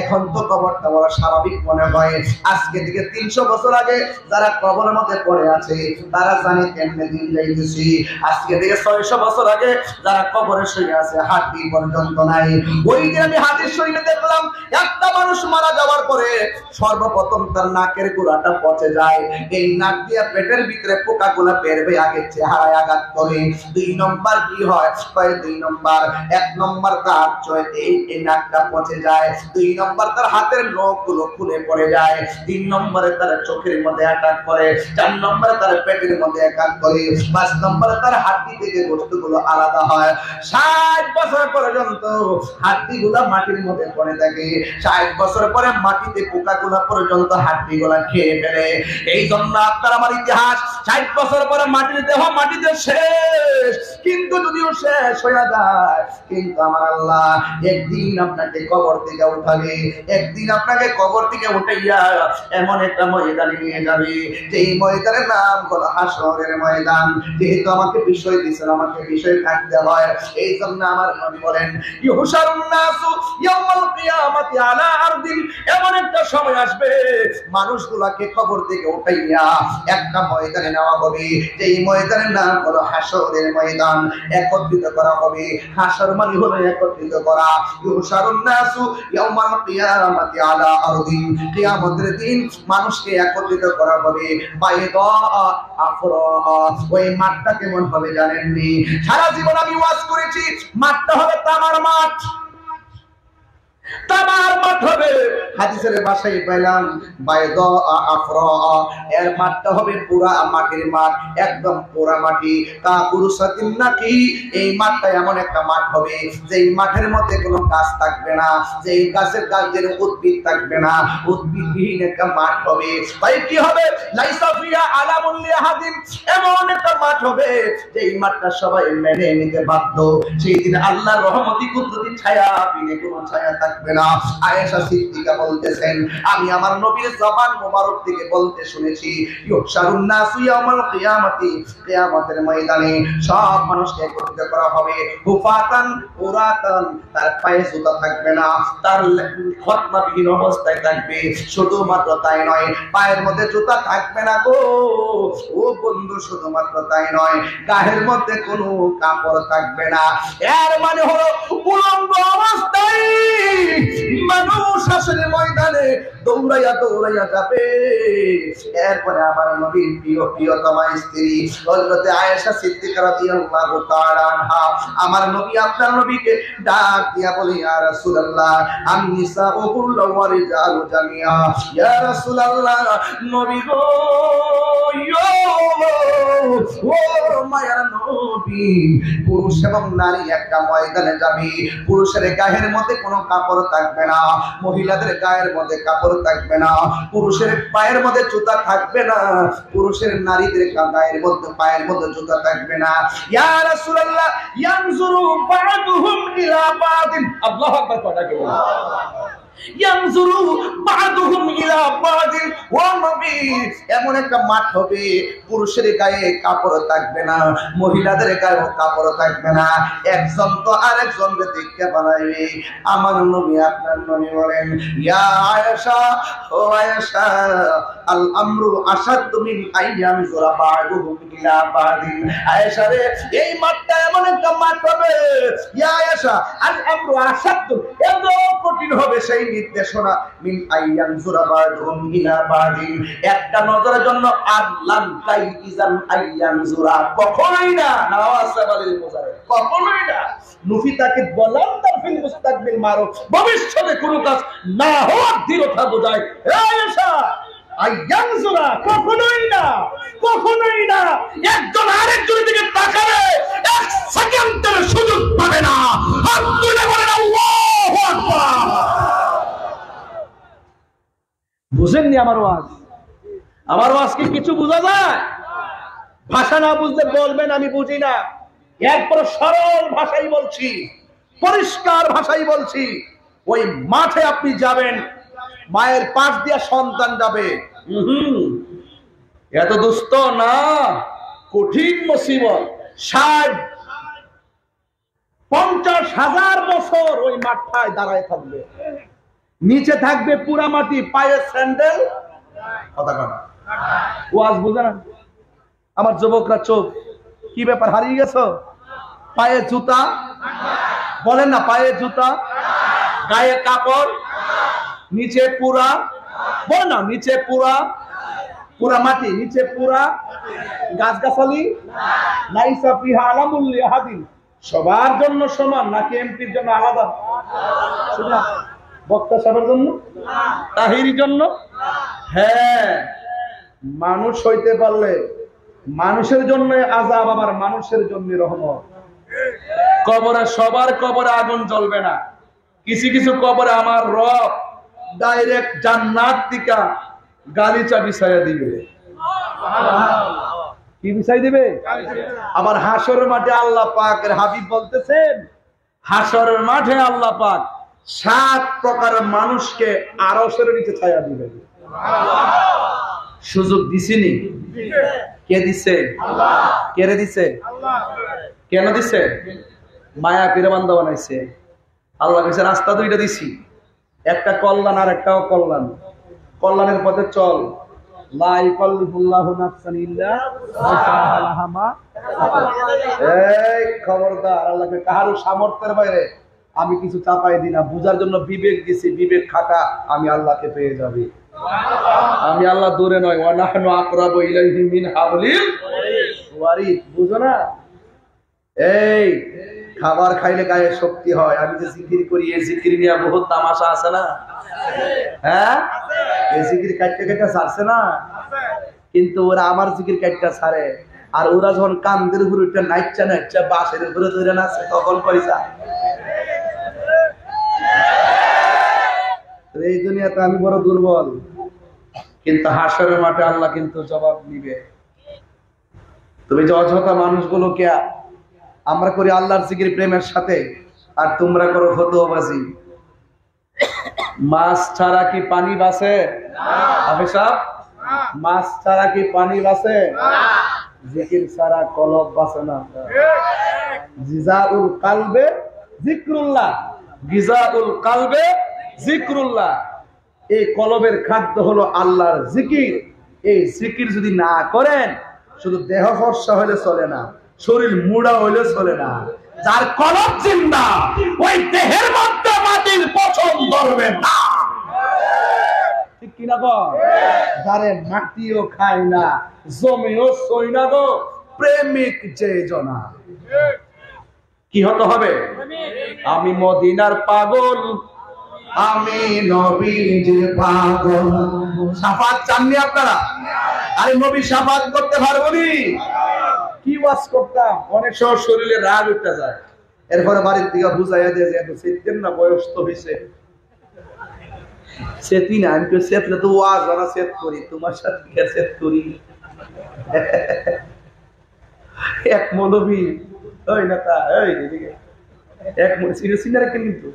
এখন তো কবরটা বড় স্বাভাবিক মনে হয়। আজকে থেকে 300 বছর আগে যারা কবরের মধ্যে পড়ে আছে তারা জানে কেমনে দিন যাইতেছি। আজকে থেকে 600 বছর আগে যারা কবরে শুয়ে আছে, হাড্ডি পর্যন্ত নাই। ওই যে আমি হাদিস শরীফে দেখলাম, একটা মানুষ মারা যাওয়ার পরে সর্বপ্রথম তার নাকের গোড়াটা পচে যায়, এই নাক দিয়ে পেটের ভিতরে পোকাগুলো বের হয়ে আগে চেহারায় আঘাত করে। 2 নম্বর কি হয়? 2 নম্বর, 1 নম্বর তার এই নাকটা পচে যায়, 2 নম্বর তার হাতের নখগুলো খুলে পড়ে যায়, 3 নম্বরে তার চোখের মধ্যে অ্যাটাক করে, 4 নম্বরে তার পেটের মধ্যে অ্যাটাক করে, 5 নম্বরে তার হাড্ডি থেকে বস্তুগুলো আলাদা হয়। 60 বছর পর্যন্ত হাড্ডিগুলো মাটির মধ্যে পড়ে থাকে। 60 বছর পরে মাটিতে পোকাগুলো পর্যন্ত হাড্ডিগুলো খেয়ে ফেলে। এই জন্য আপনার আমার ইতিহাস 60 বছর পরে মাটির দেহ মাটিতে শেষ, কিন্তু যদিও শেষ হয়ে যায়, কিন্তু আমার আল্লাহ একদিন আপনাকে কবর থেকে উঠাবে, একদিন আপনাকে কবর থেকে উঠাইয়া এমন একটা ময়দানে নিয়ে যাবে, যেই ময়দানের নাম হলো হাসরের ময়দান। যেহেতু আমাকে বিষয় দিয়েছেন, আমাকে বিষয় থাকতে হয়, এই জন্য আমার নবী বলেন ইউহশারুন নাসু ইয়াউমাল কিয়ামাতি আলা আরদিন, এমন একটা সময় আসবে মানুষগুলোকে কবর থেকে উঠাইয়া একটা ময়দানে নেওয়া হবে, যেই ময়দানের নাম হলো হাসরের ময়দান। একত্রিত করা হবে, হাসর মানে হলো একত্রিত করা। ইউহশারুন নাসু ইয়াউমাল কিয়ামাতি আলা আরদিন, কিয়ামতের দিন মানুষকে একত্রিত করা হবে। বাইদা আফরা, ওই মাঠটা কেমন হবে জানেননি? সারা জীবন আমি ওয়াজ করেছি, মাঠটা হবে তামার মাঠ, তামার মাঠ হবে। হাদিসের ভাষায় পেলাম বাইদা আফরা, এর মাঠটা হবে পুরা মাটির মাঠ, একদম পুরা মাটি। কাকুরুসাতিন নাকি, এই মাঠটা এমন একটা মাঠ হবে যেই মাঠের মধ্যে কোনো গাছ থাকবে না, যেই গাছের গাছের উদ্ভিদ থাকবে না, উদ্ভিদবিহীন একটা মাঠ হবে। ভাই কি হবে? লাইসা ফিয়া আলামুল লিহাদিন, এমন একটা মাঠ হবে যেই মাঠটা সবাই মেনে নিতে বাধ্য। সেই দিন আল্লাহর রহমতি কুদরতি ছায়া বিনে কোনো ছায়া থাকবে না। আয়েশা সিদ্দিকা বলতেছেন, আমি আমার নবীর জবান মোবারক থেকে বলতে শুনেছি, ইউহশারুন নাসু ইয়াউমাল কিয়ামাতি, কিয়ামতের ময়দানে সব মানুষকে একত্রিত করা হবে। হুফাতান উরাতান, তার পায়ে জুতা থাকবে না, তার খতনাবিহীন অবস্থায় থাকবে। শুধুমাত্র তাই নয়, পায়ের মধ্যে জুতা থাকবে না গো ও বন্ধু, শুধুমাত্র তাই নয়, গায়ের মধ্যে কোনো কাপড় থাকবে না। এর মানে হলো উলঙ্গ অবস্থায় মানুষ আসলে ময়দানে দৌড়াইয়া দৌড়াইয়া যাবে। এরপরে আমার নবীর প্রিয়তমা স্ত্রী হযরত আয়েশা সিদ্দিকা রাদিয়াল্লাহু তাআলা আনহা, আমার নবী আপনার নবীকে ডাক দিয়া বলে, ইয়া রাসূলুল্লাহ আন-নিসাউ কুল্লু ওয়া রিজালু জামিআ, ইয়া রাসূলুল্লাহ নবী গো, ও মায়ার নবী, পুরুষ এবং নারী একটা ময়দানে যাবে, পুরুষের গায়ের মধ্যে কোনো কাপড় থাকবে না, মহিলাদের গায়ের মধ্যে কাপড় থাকবে না, পুরুষের পায়ের মধ্যে জুতা থাকবে না, পুরুষের নারীদের গায়ের মধ্যে পায়ের মধ্যে জুতা থাকবে না। ইয়া রাসূলুল্লাহ ইয়ানজুরু বা'দুহুম ইলা বা'দিন, আল্লাহু আকবার কথা কি বলেন, ইয়ানজুরু বা'দুহুম ইলা বা'দিন, ও নবী এমন একটা মাঠ হবে পুরুষের গায়ে কাপড় থাকবে না, মহিলাদের গায়ে কাপড় থাকবে না, একজন তো আরেকজনকে দেখতে বানাইবে। আমার নবী আপনার নবী বলেন, ইয়া আয়েশা, ও আয়েশা, আল আমরু আশাদ্দু মিন আইয়াম যুরা বা'দুহুম ইলা বা'দিন, আয়েশা রে এই মাঠটা এমন একটা মাঠ হবে, ইয়া আয়েশা আল আমরু আশাদ্দু, এত কঠিন হবে সেই নির্দেশনা, মিন আইয়াম যুরা বা'দুহুম ইলা বা'দিন, একটা নজরের জন্য আল্লাহ কাই ইজান আইয়াম যুরা, কখনোই না, নওয়াসাবালিল মুজারে, কখনোই না। নুফিতাকে বলাম তার ফিল মুস্তাকবিল মারো, ভবিষ্যতে কোনো কাজ না হওয়ার দৃঢ়তা বোঝায়। আয়েশা আইয়াম যুরা, কখনোই না, কখনোই না। একজন আরেকজনের দিকে তাকাবে এক সেকেন্ডের সুযোগ পাবে না। হাত তুলে বলেন আল্লাহু আকবার। বুঝেননি আমার ওয়াজ? আমার ওয়াজ কি কিছু বোঝা যায়? ভাষা না বুঝতে বলবেন আমি বুঝি না, এরপর সরল ভাষাই বলছি, পরিষ্কার ভাষাই বলছি। ওই মাঠে আপনি যাবেন, মায়ের পাশ দিয়া সন্তান যাবে, এত দুস্থ না, কঠিন মুসিবত। 50,000 বছর ওই মাঠটায় দাঁড়ায় থাকবে, নিচে থাকবে পুরা মাটি, পায়ে স্যান্ডেল, কথা কথা ওয়াজ বুঝে না? আমার যুবকরা চোখ, কি ব্যাপার হারিয়ে গেছো? পায়ে জুতা বলেন না, পায়ে জুতা, গায়ে কাপড়, নিচে পুরা, বল না, নিচে পুরা, পুরা মাটি, নিচে পুরা গাছগাছালি লাইসা ফিহা আলামুল লিআহাদিন, সবার জন্য সমান নাকি এমপির জন্য আলাদা? সেটা বক্তা সাহেবের জন্য, তাহিরির জন্য? হ্যাঁ, মানুষ হইতে পারলে মানুষের জন্য আযাব, আবার মানুষের জন্য রহমত। কবরে সবার কবরে আগুন জ্বলবে না, কিছু কিছু কবরে আমার রব ডাইরেক্ট জান্নাত থেকে গালিচা বিছাইয়া দিবে। কি বিছাই দিবে? আবার হাসরের মাঠে আল্লাহ পাকের হাবিব বলতেছেন, হাসরের মাঠে আল্লাহ পাক 7 প্রকারের মানুষকে আরশের নিচে ছায়া দিবে। সুযোগ দিছিনি? কে দিছে? আল্লাহ। কে দিছে? আল্লাহ। কেন দিছে? মায়া করে বান্দা বানাইছে। আল্লাহ কইছে রাস্তা দুইটা দিছি, একটা কল্যাণ আর একটা অকল্যাণ। কল্যাণের পথে চল, লা ইকাল্লিফুল্লাহু নাফসান ইল্লা ওয়াসাহা মা। এই খবরদার, আল্লাহকে কারো সামর্থ্যের বাইরে আমি কিছু চাপাই দিই না। বুঝার জন্য বিবেক দিছি, বিবেক খাটা, আমি আল্লাহকে পেয়ে যাবি। আমি আল্লাহ দূরে নয়, ওয়া নাহনু আকরাবু ইলাইহি মিন হাবলিল ওয়ারিদ। বুঝো না? এই খাবার খাইলে গায়ে শক্তি হয়। আমি যে জিকির করি, এই জিকির নিয়ে বহুত তামাশা আছে না? হ্যাঁ, এই জিকির কাটতে কাটতে ছাড়ছে না, কিন্তু ওরা আমার জিকির কাটতে ছাড়ে। আর ওরা যখন কান্দের উপরে উঠে নাইচা নাইচা বাঁশের উপরে ধরে নাচে, তখন কইছা এই দুনিয়াতে আমি বড় দুর্বল, কিন্তু হাসরের মাঠে আল্লাহ কিন্তু জবাব নিবে। তুমি যে অযথা মানুষগুলোকে আমরা করি আল্লাহর জিকির প্রেমের সাথে, আর তোমরা করো ফতোয়াবাজি। মাছ ছাড়া কি পানি বাসে? মাছ ছাড়া কি পানি বাসে? জিকির ছাড়া কলব বাসে না। জিজাউল কালবে যিকরুল্লাহ, গিজাউল কালবে যিকরুল্লাহ। এই কলবের খাদ্য হলো আল্লাহর জিকির। এই জিকির যদি না করেন, শুধু দেহ ফর্সা হলে চলে না, শরীর মুড়া হইলে চলে না। যার কলব জিন্দা, ওই দেহের মধ্যে মাটির পচন ধরবে না। ঠিক কিনা গো? যারে মাটিও খায় না, জমিও সই না গো, প্রেমিক যে জনা। কি হতে হবে? আমি মদিনার পাগল, আমি নবীজির পাগল। শাফাত চাননি আপনারা? আরে নবী শাফাত করতে পারবো নি? কি ওয়াজ করতাম, অনেক সময় শরীরে রাগ উঠতে যায়, এরপরে বাড়ির দিকে বুঝাইয়া দিয়ে যে এত সেতেন না, বয়স তো হয়েছে। সেতি না, আমি তো সেতলে তো ওয়াজ ওরা সেত করি, তোমার সাথে সেত করি। এক মৌলবী, ওই নেতা, ওই এদিকে এক সিনারে কেন কিন্তু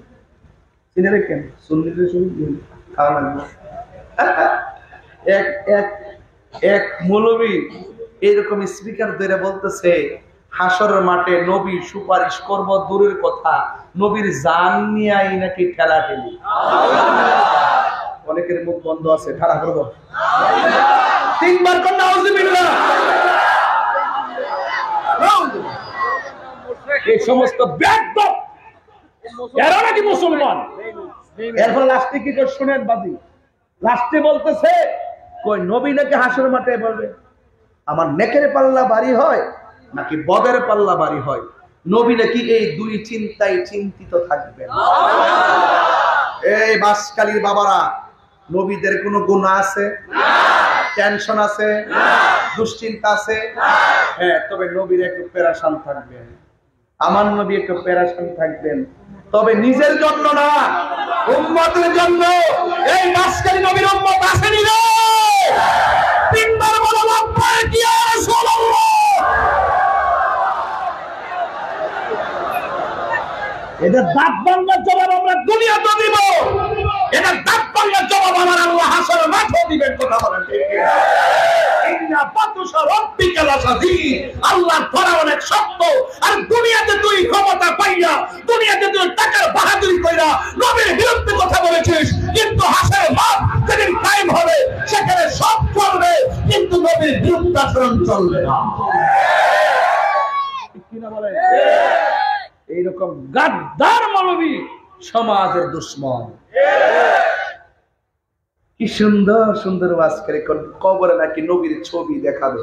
সিনারে কেন শুনলে শুনি খাওয়া লাগবে। এক মৌলবী এরকম স্পিকার ধরে বলতেছে, হাসরের মাঠে নবী সুপারিশ করব দূরের কথা, নবীর জান নিয়ে নাকি ঠেলা ঠেলি। অনেকের মুখ বন্ধ আছে, ঠাড়া করবো 3 বার কর নাউজুবিল্লাহ। এই সমস্ত বেয়াদব এরা নাকি মুসলমান। এরপর লাস্টে কি করে শুনেন বাদি, লাস্টে বলতেছে কই নবী নাকি হাসরের মাঠে বলবে আমার নেকের পাল্লা বাড়ি হয় নাকি বদের পাল্লা বাড়ি হয়। নবী নাকি এই দুই চিন্তায় চিন্তিত থাকবেন। এই বাসকালীর বাবারা, নবীদের কোনো গুনাহ আছে? টেনশন আছে? দুশ্চিন্তা আছে? হ্যাঁ, তবে নবীর একটু পেরেশান থাকবেন, আমার নবী একটু পেরেশান থাকবেন, তবে নিজের জন্য না, উম্মতের জন্য। এই বাসকালী নবীর উম্মত আসেনি রে? তিনবার বলো লাব্বাইক ইয়া রাসূলুল্লাহ। এটা দাঁত ভাঙার জবাব আমরা দুনিয়াতে দিব, এটা দাঁত ভাঙার জবাব আমার আল্লাহ হাসরের মাঠে দিবেন। কথা বলেন ঠিক কিনা? ইন্না বাতুশা রাব্বিকা লাশাদীদ। আল্লাহর ধরা অনেক শক্ত। আর দুনিয়াতে তুই ক্ষমতা পাইয়া, দুনিয়াতে তুই টাকার বাহাদুরি কইরা নবীর বিরুদ্ধে কথা বলেছিস, কিন্তু হাসরের মাঠ যেদিন কায়েম হবে সেখানে সব চলবে, কিন্তু নবীর বিরুদ্ধে আচরণ চলবে না। ঠিক কিনা বলেন? এইরকম গাদ্দার মৌলবী সমাজের দুশ্মন। কি সুন্দর সুন্দর ওয়াজ করে, কবরে নাকি নবীর ছবি দেখাবে।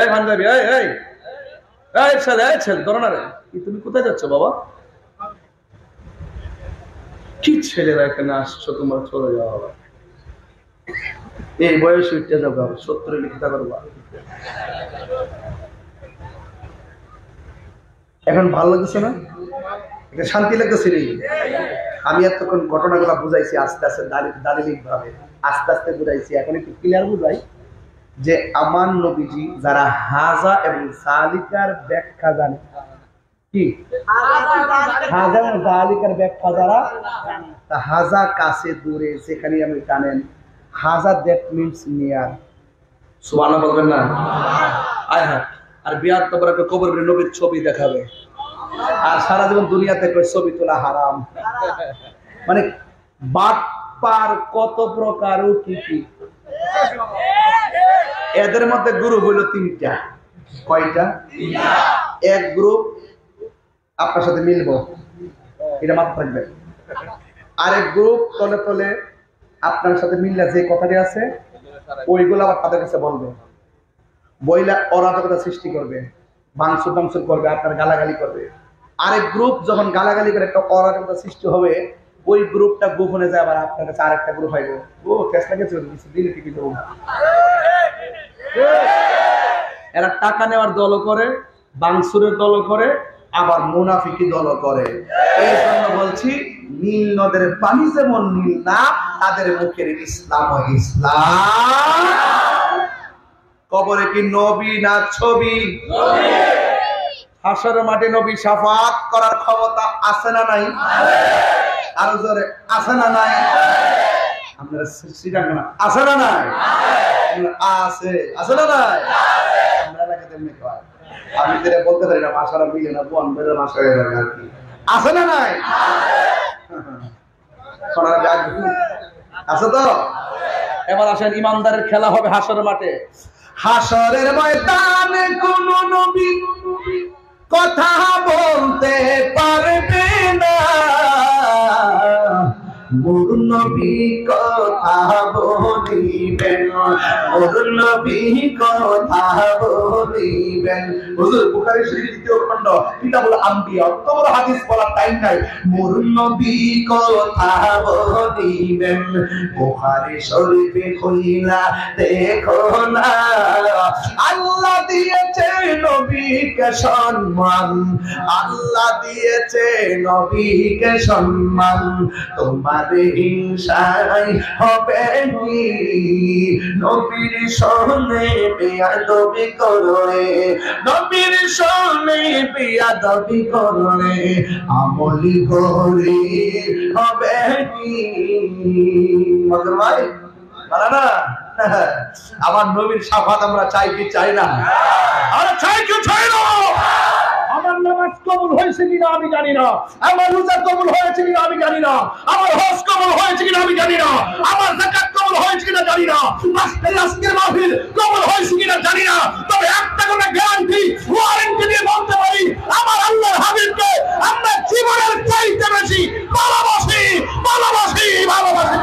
এই ভান্ডারি, ছেলে ধরো না রে, তুমি কোথায় যাচ্ছ বাবা? কি ছেলেরা এখানে আসছো, তোমার চলে যাওয়া হবে, এই বয়সে উঠতে যাবো, 70 লিখিতা করবা। এখন ভালো লাগছে না? এটা শান্তি লাগতেছে রে। আমি এতক্ষণ ঘটনাগুলো বুঝাইছি আস্তে আস্তে, দালিলিক ভাবে আস্তে আস্তে বুঝাইছি, এখন একটু ক্লিয়ার বুঝাই যে আমার নবীজি যারা হাজা এবং সালিকার ব্যাখ্যা জানে, কি হাজা এবং সালিকার ব্যাখ্যা যারা, হাজা কাছে দূরে সেখানে আপনি জানেন, হাজা দ্যাট মিনস নিয়ার। সুবহানাল্লাহ বলবেন না? আয় হ্যাঁ। আর বিয়ার তো বড় কবর নবীর ছবি দেখাবে, আর সারা জীবন দুনিয়াতে ছবি তোলা হারাম। মানে বাটপার কত প্রকার ও কি কি। এদের মধ্যে গ্রুপ হইল 3টা। কয়টা? এক গ্রুপ আপনার সাথে মিলবো, এটা মাথা রাখবেন। আরেক গ্রুপ তলে তলে আপনার সাথে মিললে যে কথাটি আছে ওইগুলো আবার তাদের কাছে বলবে, বইলা অরাজকতা সৃষ্টি করবে, ভাঙচুর টাংচুর করবে, আপনার গালাগালি করবে। আরেক গ্রুপ যখন গালাগালি করে একটা অরাজকতা সৃষ্টি হবে, ওই গ্রুপটা গোপনে যায় আবার আপনার কাছে আরেকটা গ্রুপ হইব, ও চেষ্টা গেছে দিলে ঠিকই দেবো। এরা টাকা নেওয়ার দল করে, ভাঙচুরের দল করে, আবার মুনাফিকি দল করে। এই জন্য বলছি, নীল নদের পানি যেমন নীল না, তাদের মুখের ইসলাম ও ইসলাম। কবরে কি নবী না ছবি? হাসরের মাঠে নবী শাফাত করার ক্ষমতা আছে না নাই? আরো জোরে আছে না নাই? আপনারা সিদ্ধান্ত না আছে না নাই? আছে, আছে না নাই? আমরা লাগে তেমনি কয়, আমি তেরে বলতে পারি না, ভাষাটা মিলে না, বোন বেড়ে ভাষা হয়ে যাবে আর কি। আছে না নাই? আছে তো? এবার আসেন, ইমানদারের খেলা হবে হাসরের মাঠে। হাসরের ময়দানে কোন নবী কথা বলতে পারবে না, মোর নবী কথা বলিবেন, মোর নবী কথা বলিবেন। হুজুর বুখারী শরীফ 2য় খণ্ড কিতাবুল আম্বিয়া, তোমর হাদিস বলার টাইম নাই, মোর নবী কথা বলিবেন। বুখারী শরীফে খুইলা দেখো না, আল্লাহ দিয়েছে নবীকে সম্মান, আল্লাহ দিয়েছে নবীকে সম্মান। তোমার হিংসায় হবে কি নবীর সামনে বেয়াদবি করলে, নবীর সামনে বেয়াদবি করলে আমলি করে হবে কি? মগর ভাই না, আমার নবীর শাফাত আমরা চাই কি চাই না? আরে চাই কি চাই না? আমার নামাজ কবুল হয়েছে কিনা আমি জানি না, আমার রোজা কবুল হয়েছে কিনা আমি জানি না, আমার হজ কবুল হয়েছে কিনা আমি জানি না, আমার যাকাত কবুল হয়েছে কিনা জানি না, আজকের মাহফিল কবুল হয়েছে কিনা জানি না। তবে একটা করে গ্যারান্টি, ওয়ারেন্টি দিয়ে বলতে পারি, আমার আল্লাহর হাবিবকে আমরা জীবনের চাইতে বেশি ভালোবাসি, ভালোবাসি, ভালোবাসি।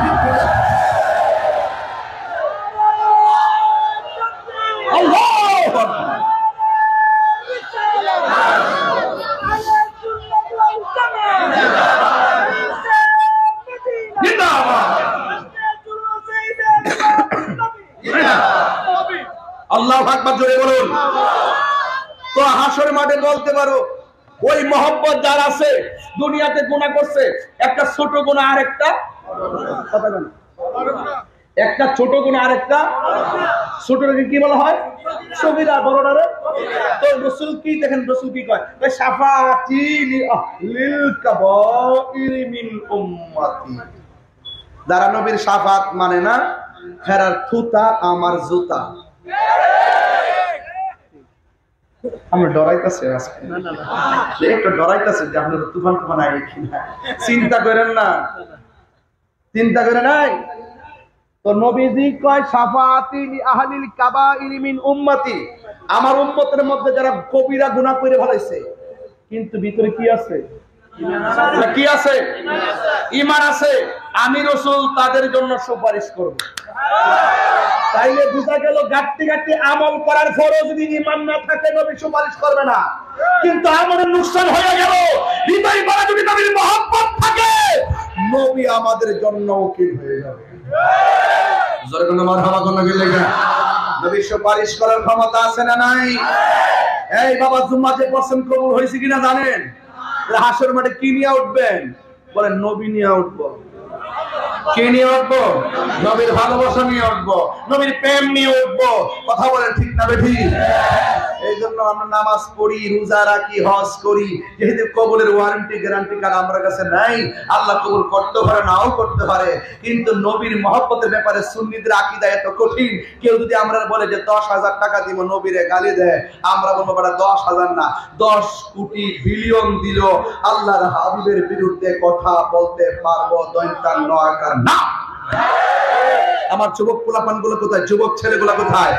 আল্লাহু আকবার, জোরে বলুন। তো হাসরের মাঠে বলতে পারো, ওই মহব্বত যার আছে, দুনিয়াতে গুনাহ করছে, একটা ছোট গুনাহ আর একটা কথা বলেন, একটা ছোট গুনাহ আর একটা ছোটটাকে কি বলা হয়? সগীরা, বড়টারে। তো রাসূল কি দেখেন, রাসূল কি কয়? শাফাআতি লিল কাবাইরি মিন উম্মতি। যারা নবীর শাফাত মানে না, হেরার থুতা আমার জুতা। আমরা ডরাইতেছে আজকে, একটু ডরাইতেছে যে আপনার তুফান তুফান আই কিনা। চিন্তা করেন না, চিন্তা করে নাই তো। নবীজি কয় শাফাআতি লি আহলিল কাবাইরি মিন উম্মতি, আমার উম্মতের মধ্যে যারা কবিরা গুনাহ করে ফেলাইছে, কিন্তু ভিতরে কি আছে? কি আছে? ঈমান আছে। আমি রাসূল তাদের জন্য সুপারিশ করব। তাইলে বুঝা গেল গাট্টি গাট্টি আমল করার পরেও যদি ঈমান না থাকে নবী সুপারিশ করবে না। কিন্তু আমলের নুকসান হয়ে গেল, হৃদয় ভরা যদি নবীর মহব্বত থাকে নবী আমাদের জন্য উকিল হয়ে যাবে। জোরে কোনো মারহাবা কোন গেলে না? নবী সুপারিশ করার ক্ষমতা আছে না নাই? এই বাবা জুম্মা যে পড়ছেন কবুল হয়েছে কিনা জানেন? হাসর মাঠে কি নিয়ে উঠবেন? বলেন নবী নিয়ে উঠবো। কি নিয়ে উঠবো? নবীর ভালোবাসা নিয়ে উঠবো, নবীর প্রেম নিয়ে উঠবো। কথা বলেন ঠিক না বেঠিক? এই জন্য আমরা নামাজ পড়ি, রোজা রাখি, হজ করি, যেহেতু কবুলের ওয়ারেন্টি গ্যারান্টি কার্ড আমার কাছে নাই। আল্লাহ কবুল করতে পারে, নাও করতে পারে। কিন্তু নবীর মহব্বতের ব্যাপারে সুন্নিদের আকীদা এত কঠিন। কেউ যদি আমরা বলে যে 10,000 টাকা দিব, নবীরে গালি দেয়, আমরা বলবো বড় 10,000 না 10 কোটি বিলিয়ন দিল আল্লাহর হাবিবের বিরুদ্ধে কথা বলতে পারবো দৈন্তান নয়াকার না। আমার যুবক পোলাপান গুলো কোথায়? যুবক ছেলেগুলো কোথায়?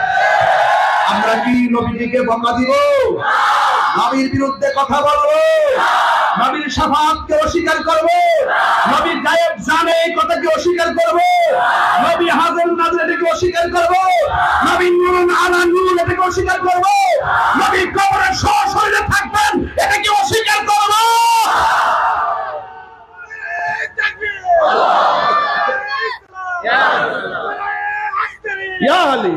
আমরা কি নবীকে বকা দিব? নবীর বিরুদ্ধে কথা বলবো? নবীর শাফাআতকে অস্বীকার করব? নবীর গায়েব জানে এই কথাকে অস্বীকার করব? নবী হাজির নাজির এটাকে অস্বীকার করব? নবী নূরুন আলা নূর এটাকে অস্বীকার করব? নবী কবরে সশরীরে থাকবেন এটাকে অস্বীকার করব? ইয়া আলী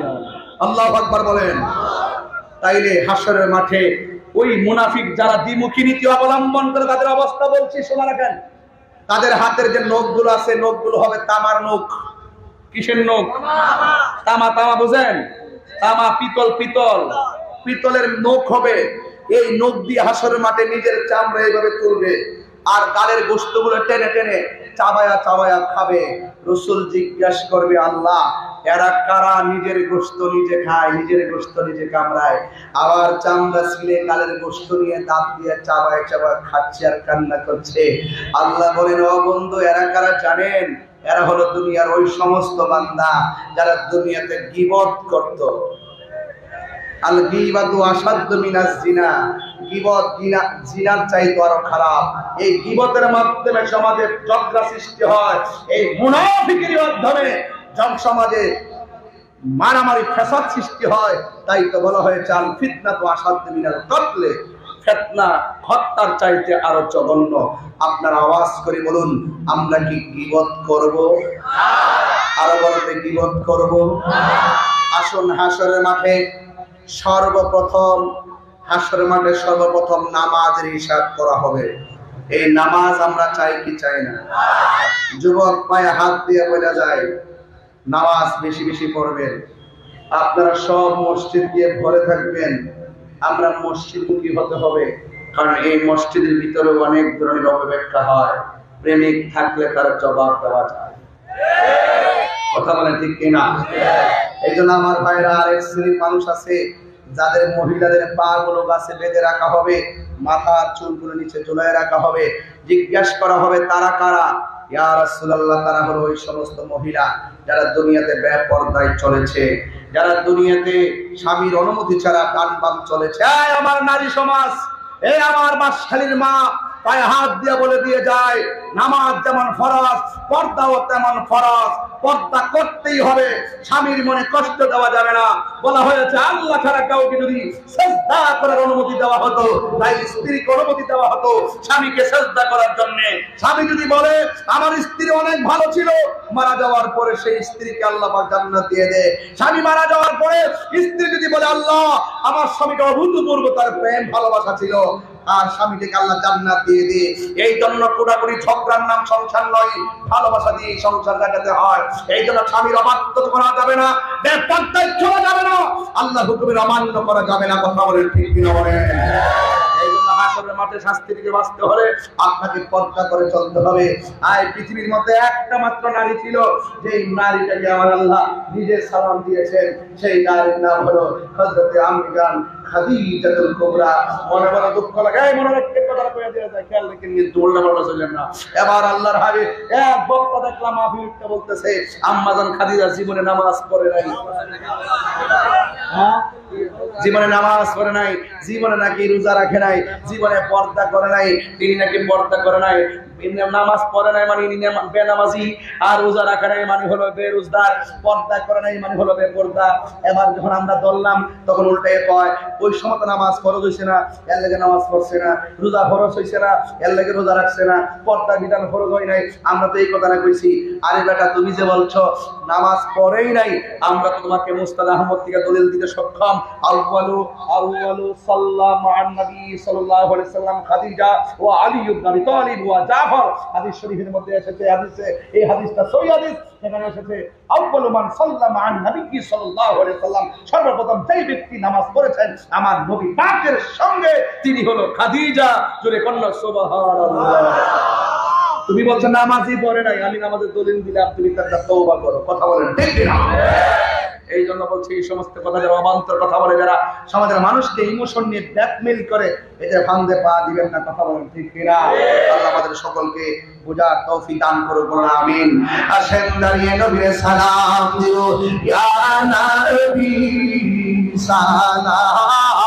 আল্লাহু আকবার বলেন। তাইলে হাসরের মাঠে ওই মুনাফিক যারা দ্বিমুখী নীতি অবলম্বন করে তাদের অবস্থা বলছি, শোনা রাখেন। তাদের হাতের যে নখগুলো আছে, নখগুলো হবে তামার নখ। কিসের নখ? তামা। তামা বুঝেন? তামা, পিতল। পিতলের নখ হবে। এই নখ দিয়ে হাসরের মাঠে নিজের চামড়া এইভাবে তুলবে আর গালের গোশতগুলো টেনে টেনে চাবায়া চাবায়া খাবে। রাসূল জিজ্ঞাসা করবে, আল্লাহ এরা কারা নিজের গোশত নিজে খায়, নিজের গোশত নিজে কামড়ায়, আবার চামড়া ছিলে গালের গোশত নিয়ে দাঁত দিয়ে চাবায় চাবায় খাচ্ছে আর কান্না করছে। আল্লাহ বলেন, ও বন্ধু এরা কারা জানেন? এরা হলো দুনিয়ার ওই সমস্ত বান্দা যারা দুনিয়াতে গীবত করত। আল গীবাতু আসাদ্দু মিনাজ জিনা। গীবত জিনার চাইতে আরো খারাপ। এই গীবতের মাধ্যমে সমাজে ঝগড়া সৃষ্টি হয়। এই মুনাফিকের মাধ্যমে সমাজে মারামারি ফাসাদ সৃষ্টি হয়। তাই তো বলা হয়েছে আল ফিতনাতু আসাদ্দু মিনাল কতল। ফিতনা হত্যার চাইতে আরো জঘন্য। আপনারা আওয়াজ করে বলুন, আমরা কি গীবত করব? আরো বলতে গীবত করব? আসুন হাসরের মাঠে সর্বপ্রথম নামাজের হিসাব করা হবে। এই নামাজ আমরা চাই কি চাই না? যুবক পায়ে হাত দিয়ে বলা যায় নামাজ বেশি বেশি পড়বেন। আপনারা সব মসজিদ গিয়ে ভরে থাকবেন। আমরা মসজিদমুখী হতে হবে, কারণ এই মসজিদের ভিতরে অনেক ধরনের অপব্যাখ্যা হয়। প্রেমিক থাকলে তার জবাব দেওয়া যায়। কথা বলেন ঠিক কিনা? এই জন্য আমার ভাইরা, আরেক শ্রেণীর মানুষ আছে যাদের মহিলাদের পা গুলো গাছে বেঁধে রাখা হবে, মাথার চুলগুলো নিচে ঝুলায় রাখা হবে। জিজ্ঞাসা করা হবে তারা কারা? ইয়া রাসূলুল্লাহ, তারা হলো ওই সমস্ত মহিলা যারা দুনিয়াতে বেপরদায় চলেছে, যারা দুনিয়াতে স্বামীর অনুমতি ছাড়া গান বাম চলেছে। এই আমার নারী সমাজ, এই আমার বাদশালীর মা পায়ে হাত দিয়ে বলে দিয়ে যায়, নামাজ যেমন ফরজ, পর্দাও তেমন ফরজ। পর্দা করতেই হবে, স্বামীর মনে কষ্ট দেওয়া যাবে না। বলা হয়েছে আল্লাহ ছাড়া কাউকে যদি সিজদা করার অনুমতি দেওয়া হতো, তাই স্ত্রীকে অনুমতি দেওয়া হতো স্বামীকে সিজদা করার জন্য। স্বামী যদি বলে আমার স্ত্রী অনেক ভালো ছিল, মারা যাওয়ার পরে সেই স্ত্রীকে আল্লাহ পাক জান্নাত দিয়ে দেয়। স্বামী মারা যাওয়ার পরে স্ত্রী যদি বলে আল্লাহ আমার স্বামীকে অভূতপূর্ব তার প্রেম ভালোবাসা ছিল, আর স্বামীকে আল্লাহ জান্নাত দিয়ে দিয়ে। এই জন্য পুরাপুরি ঝগড়ার নাম সংসার নয়, ভালোবাসা দিয়ে সংসার লাগাতে হয়। এই জন্য স্বামীর অবাধ্য করা যাবে না, বেপরদায় চলা যাবে না, আল্লাহ হুকুমের অমান্য করা যাবে না। কথা বলেন ঠিক কিনা বলেন? এই জন্য হাসরের মাঠে শাস্তি থেকে বাঁচতে হলে আপনাকে পর্দা করে চলতে হবে। আর পৃথিবীর মধ্যে একটা মাত্র নারী ছিল, যেই নারীটাকে আমার আল্লাহ নিজে সালাম দিয়েছেন। সেই নারীর নাম হলো হযরতে আমিনাহ খাদিজাতুল কুবরা। মনে মনে দুঃখ লাগে, মনে রাখতে কথাটা কয়ে দেওয়া যায়, খেয়াল রেখে নিয়ে দৌড়না বলা চললেন না। এবার আল্লাহর হাবিব এক বক্তা দেখলাম মাহফিলটা বলতেছে আম্মা জান খাদিজা জীবনে নামাজ পড়ে নাই। জীবনে নামাজ পড়ে নাই, জীবনে নাকি রোজা রাখে নাই, জীবনে পর্দা করে নাই, তিনি নাকি পর্দা করে নাই। নামাজ পড়ে নাই মানে বেনামাজি, আর রোজা রাখে নাই মানে হলো বেরোজগার, পর্দা করে নাই মানে হলো বেপর্দা। এবার যখন আমরা ধরলাম তখন উল্টে কয় ওই সময় তো নামাজ ফরজ হয়েছে না, এর লেগে নামাজ পড়ছে না, রোজা ফরজ হয়েছে না, এর লেগে রোজা রাখছে না, পর্দা বিধান ফরজ হয় নাই। আমরা তো এই কথাটা কইছি। আরে বেটা, তুমি যে বলছো নামাজ পড়েই নাই, আমরা তো তোমাকে মুস্তাদ আহমদ থেকে দলিল দিতে সক্ষম। আউয়ালু সাল্লাল্লাহু আলাইহি নবী সাল্লাল্লাহু আলাইহি সাল্লাম খাদিজা ওয়া আলী ইবনে আবি তালিব ওয়া জাফর। হাদিস শরীফের মধ্যে এসেছে, এই হাদিসটা সহিহ হাদিস। এখানে এসেছে আউয়ালু মান সাল্লাল্লাহু আলাইহি নবী সাল্লাল্লাহু আলাইহি সাল্লাম, সর্বপ্রথম যেই ব্যক্তি নামাজ পড়েছেন আমার নবী পাকের সঙ্গে তিনি হলো খাদিজা। জোরে কন্যা সুবহানাল্লাহ। তুমি বলছো নামাজই পড়ে নাই, আমি নামাজের দলিল দিলাম, তুমি তার তওবা করো। কথা বলেন ঠিক না? এই জন্য বলছি এই সমস্ত কথা যারা অবান্তর কথা বলে, যারা সমাজের মানুষকে ইমোশন নিয়ে ব্ল্যাকমেল করে, এটা ফান্দে পা দিবেন না। কথা বলেন ঠিক কিনা? আল্লাহ আমাদের সকলকে বোঝার তৌফিক দান করুন, বলুন আমিন। আসেন দাঁড়িয়ে নবীর সালাম দিও, ইয়া নবী সালাম